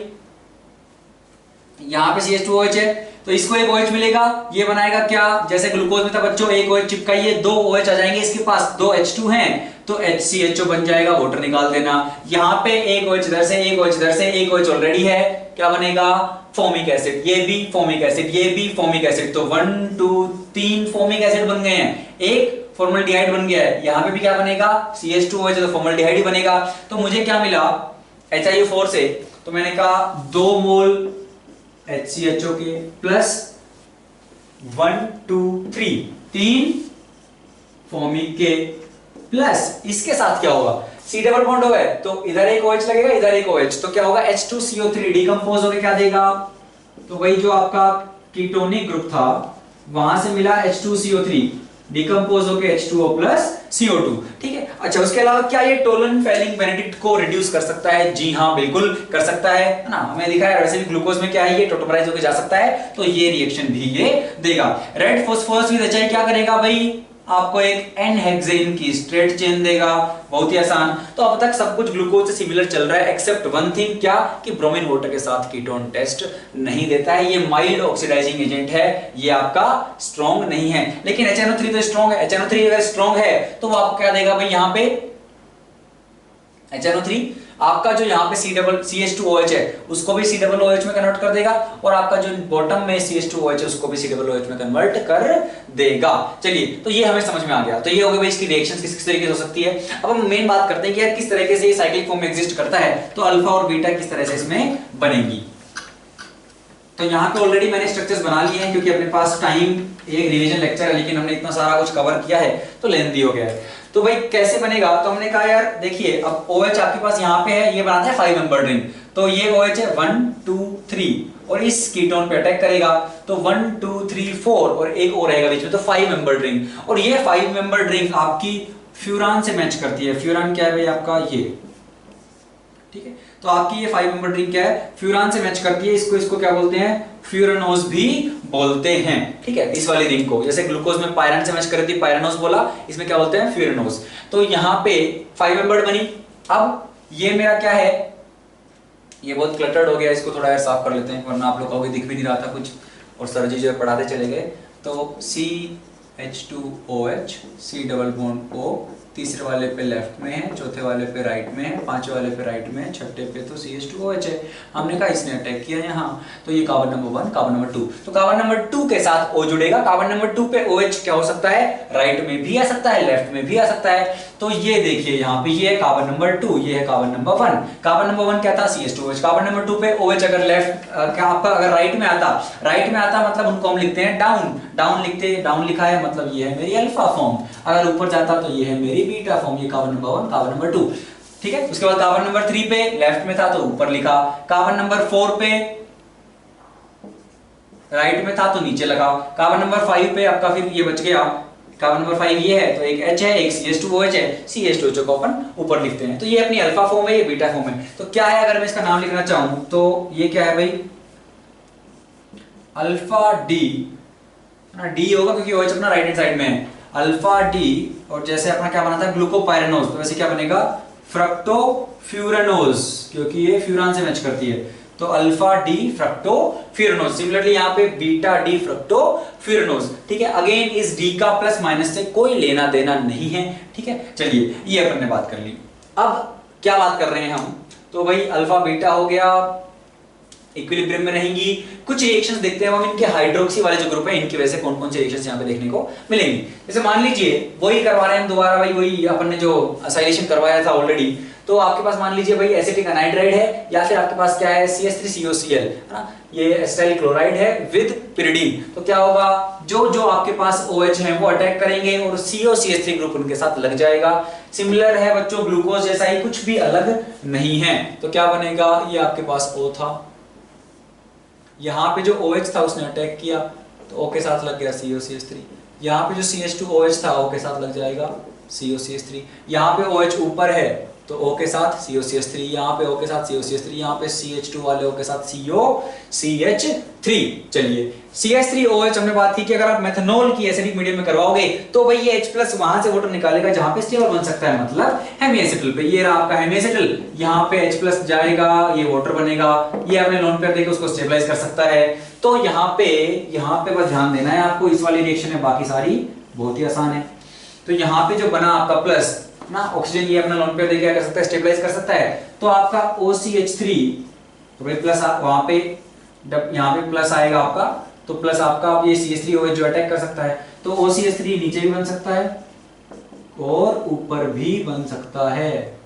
S1: यहाँ पे CH2OH है तो इसको एक OH मिलेगा, ये बनाएगा क्या, जैसे ग्लूकोज में था बच्चों, एक OH चिपकाइए, 2 OH आ जाएंगे, इसके पास 2 H2 हैं तो HCHO बन जाएगा, वाटर निकाल देना। यहाँ पे एक OH इधर से, एक OH इधर से, एक OH ऑलरेडी है, क्या बनेगा, फॉर्मिक एसिड, ये भी फॉर्मिक एसिड, ये भी फॉर्मिक एसिड, तो 1 2 3 फॉर्मिक एसिड बन गए हैं, एक फॉर्मल्डिहाइड बन गया है। यहाँ पे भी क्या बनेगा, CH2OH तो फॉर्मल्डिहाइड ही बनेगा। तो मुझे क्या मिला, HiO4 से, तो मैंने कहा 2 मोल HCHO के प्लस 1 2 3 3 फॉर्मिक के प्लस इसके साथ क्या होगा, C डबल बॉन्ड होगा तो इधर एक OH लगेगा, इधर एक OH, तो क्या होगा H2CO3 डिकम्पोज होकर क्या देगा, तो वही जो आपका कीटोनिक ग्रुप था वहां से मिला H2CO3 डिकम्पोज होकर H2O प्लस CO2, ठीक है। अच्छा, उसके अलावा क्या ये टोलन फेलिंग बेनेडिक्ट को रिड्यूस कर सकता है, जी हाँ बिल्कुल कर सकता है ना, हमें दिखा है। वैसे भी ग्लूकोज में क्या है, ये टोटोमराइज होकर जा सकता है, तो ये रिएक्शन भी ये देगा। रेड फास्फोरस विद HI क्या करेगा भाई, आपको एक एन हेक्सेन की स्ट्रेट चेन देगा, बहुत ही आसान। तो अब तक सब कुछ ग्लूकोज से सिमिलर चल रहा है एक्सेप्ट वन थिंग, क्या कि ब्रोमीन वाटर के साथ कीटोन टेस्ट नहीं देता है, ये माइल्ड ऑक्सीडाइजिंग एजेंट है, ये आपका स्ट्रॉन्ग नहीं है। लेकिन HNO3 तो स्ट्रॉन्ग है, HNO3 अगर स्ट्रॉन्ग है तो वो आपको क्या देगा भाई, यहां पे HNO3 आपका जो यहाँ पे CH2OH है उसको भी COOH में कन्वर्ट कर देगा, और आपका जो बॉटम में CH2OH है उसको भी COOH में कन्वर्ट कर देगा। चलिए, तो ये हमें समझ में आ गया। तो ये हो गया भाई इसकी रिएक्शंस किस तरीके से हो सकती है। अब हम मेन बात करते हैं कि यार किस तरीके से ये साइक्लिक फॉर्म में एग्जिस्ट करता है, तो अल्फा और बीटा किस तरह से इसमें बनेगी। तो यहाँ पे ऑलरेडी मैंने स्ट्रक्चर्स बना लिए हैं क्योंकि अपने पास टाइम एक रिवीजन लेक्चर है, लेकिन हमने इतना सारा कुछ कवर किया है तो लेंथी हो गया है। तो भाई कैसे बनेगा, तो हमने कहा यार देखिए, अब OH आपके पास यहाँ पे है, ये बनाता है 5 मेंबर रिंग, तो ये OH है 1 2 3 और इस कीटोन पे अटैक करेगा, तो 1 2 3 4 और एक और रहेगा बीच में, तो 5 मेंबर रिंग। और ये 5 मेंबर रिंग आपकी फ्यूरान से मैच करती है। फ्यूरान क्या है भाई आपका, ये ठीक है, तो आपकी ये 5 मेंबर रिंग क्या है, फ्यूरान से मैच करती है। इसको क्या बोलते हैं, फ्यूरानोज भी बोलते हैं, ठीक है। इस वाली रिंग को जैसे ग्लूकोज में पायरन से मैच कर रही थी, पायरानोज बोला, इसमें क्या बोलते हैं, फ्यूरानोज। तो यहाँ पे 5 मेंबर्ड बनी। अब ये मेरा क्या है, ये बहुत क्लटर्ड हो गया, इसको थोड़ा यार साफ कर लेते हैं, वरना आप लोग कहोगे दिख भी नहीं रहा था कुछ, और सर जी जो है पढ़ाते चले गए। तो CH2OH C double bond O, तीसरे वाले पे लेफ्ट में है, चौथे वाले पे राइट में है, पांचवे वाले पे राइट में है, छठे पे तो CH2OH है। हमने कहा इसने अटैक किया यहाँ, तो ये कार्बन नंबर 1, कार्बन नंबर 2, तो कार्बन नंबर 2 के साथ O जुड़ेगा। कार्बन नंबर 2 पे OH क्या हो सकता है, राइट में भी आ सकता है, लेफ्ट में भी आ सकता है। तो ये देखिए यहाँ पे ये है कार्बन नंबर 2, ये है कार्बन नंबर 1। कार्बन नंबर 1 क्या था, CH2OH। कार्बन नंबर 2 पे OH अगर लेफ्ट क्या आपका अगर राइट में आता मतलब उनको हम लिखते हैं डाउन, डाउन लिखते, डाउन लिखा है मतलब ये है मेरी अल्फा फॉर्म, अगर ऊपर जाता तो ये है मेरी बीटा फॉर्म, ये कार्बन नंबर 1, कार्बन नंबर 2, ठीक है। उसके बाद कार्बन नंबर 3 पे लेफ्ट में था तो ऊपर लिखा, कार्बन नंबर 4 पे राइट में था तो नीचे लगा, कार्बन नंबर 5 पे आपका फिर ये बच गया, कार्बन नंबर 5 ये है तो एक H है, एक CH2OH है, CH2OH को अपन ऊपर लिखते हैं। तो ये अपनी अल्फा फॉर्म है, ये बीटा फॉर्म है। तो क्या है, अगर मैं इसका नाम लिखना चाहूं तो ये क्या है भाई, अल्फा डी, डी होगा क्योंकि OH अपना राइट हैंड साइड में है, अल्फा डी। और जैसे अपना क्या बना था ग्लूकोपायरानोज, तो वैसे क्या बनेगा फ्रक्टोफ्यूरानोज, क्योंकि ये फ्यूरान से मैच करती है, तो अल्फा डी फ्रक्टोफ्यूरानोज। सिमिलरली यहाँ पे बीटा डी फ्रक्टोफ्यूरानोज, ठीक है। अगेन इस डी का प्लस माइनस से कोई लेना देना नहीं है, ठीक है। चलिए ये अपन ने बात कर ली। अब क्या बात कर रहे हैं हम, तो भाई अल्फा बीटा हो गया, इक्विलिब्रियम में रहेंगी। कुछ रिएक्शंस देखते हैं हम इनके हाइड्रोक्सी वाले जो ग्रुप है इनकी वजह से कौन कौन से रिएक्शंस यहाँ पे देखने को मिलेंगी। जैसे मान लीजिए वही करवा रहे हैं हम दोबारा भाई, वही अपन ने जो असाइलेशन करवाया था ऑलरेडी। तो आपके पास मान लीजिए भाई एसिटिक अनाइड्राइड है, या फिर आपके पास क्या है CH3COCl, है ना, ये एसिटाइल क्लोराइड है विद पिरिडीन। तो क्या होगा, जो जो आपके पास OH है वो अटैक करेंगे और COCH3 ग्रुप उनके साथ लग जाएगा। सिमिलर है बच्चों ग्लूकोज जैसा ही, कुछ भी अलग नहीं है। तो क्या बनेगा, ये आपके पास O था, यहाँ पे जो OH था उसने अटैक किया तो O के साथ लग गया COCH3, यहाँ पे जो CH2OH था O के साथ लग जाएगा COCH3, यहाँ पे OH ऊपर है तो O के साथ COCH3, यहाँ पे O के साथ COCH3, यहाँ पे CH2 वाले O के साथ COCH3। चलिए CH3OH हमने बात की कि अगर आप मेथनॉल की एसिडिक मीडियम में करवाओगे तो भाई ये H+ वहां से वाटर निकालेगा जहां पे स्टेबल बन सकता है, मतलब हेमीएसिटल पे। ये रहा आपका हेमीएसिटल, यहाँ पे H+ जाएगा, ये वाटर बनेगा, ये अपने लोन पेयर देकर उसको स्टेबलाइज कर सकता है। तो यहाँ पे बस ध्यान देना है आपको, इस वाली रिएक्शन है, बाकी सारी बहुत ही आसान है। तो यहाँ पे जो बना आपका प्लस ना ऑक्सीजन, ये अपना लोन पेयर देकर क्या कर सकता है, स्टेबलाइज कर सकता है। तो आपका OCH3, तो भाई प्लस वहां पे यहाँ पे प्लस आएगा आपका, तो प्लस आपका ये CH3OH जो अटैक कर सकता है, तो OCH3 नीचे भी बन सकता है और ऊपर भी बन सकता है।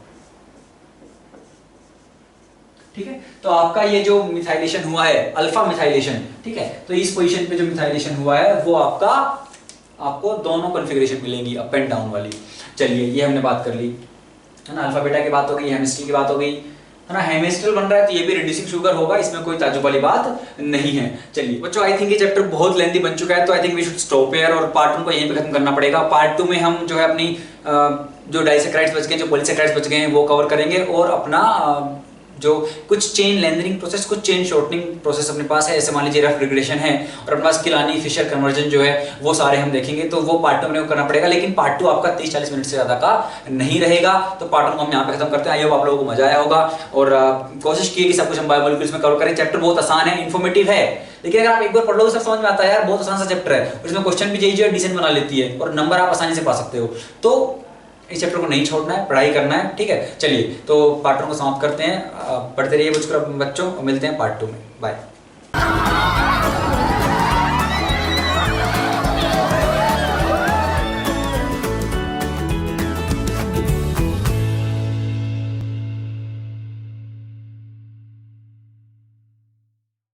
S1: ठीक है। तो आपका ये जो मिथाइलेशन हुआ है अल्फा मिथाइलेशन, ठीक है, तो इस पोजीशन पे जो मिथाइलेशन हुआ है वो आपको दोनों कॉन्फ़िगरेशन मिलेंगी, अप एंड डाउन वाली। चलिए ये हमने बात कर ली, है ना, अल्फा बीटा की बात हो गई, हेमिस्ट्री की बात हो गई, है ना। हेमिस्ट्रल बन रहा है तो ये भी रिड्यूसिंग शुगर होगा, इसमें कोई ताज्जुब वाली बात नहीं है। चलिए बच्चों, आई थिंक ये चैप्टर बहुत लेंथी बन चुका है, तो I think we should stop here और पार्ट 1 को यहीं पे खत्म करना पड़ेगा। पार्ट 2 में हम जो है अपनी जो डाइसैकेराइड्स बच गए, जो पॉलीसैकेराइड्स बच गए हैं वो कवर करेंगे, और अपना जो कुछ चेन लेंथनिंग प्रोसेस, कुछ चेन शॉर्टनिंग प्रोसेस अपने पास है, ऐसे मान लीजिए रफ रिग्रेशन है, और अपने पास किलानी फिशर कन्वर्जन जो है वो सारे हम देखेंगे। तो वो पार्ट 2 में करना पड़ेगा, लेकिन पार्ट 2 आपका 30-40 मिनट से ज़्यादा का नहीं रहेगा। तो पार्ट 1 को हम यहाँ पे खत्म करते हैं। आई होप आप लोगों को मजा आया होगा, और कोशिश की कि सब कुछ हम बायोमोलिक्यूल्स में कवर करें। चैप्टर बहुत आसान है, इन्फॉर्मेटिव है, लेकिन अगर आप एक बार पढ़ लो तो सब समझ में आता है यार, बहुत आसान सा चैप्टर है, और इसमें क्वेश्चन भी JEE डिसेंट बना लेती है, और नंबर आप आसानी से पा सकते हो। तो इस चैप्टर को नहीं छोड़ना है, पढ़ाई करना है, ठीक है। चलिए तो पार्ट 1 को समाप्त करते हैं, पढ़ते रहिए बच्चों, मिलते हैं पार्ट 2 में, बाय।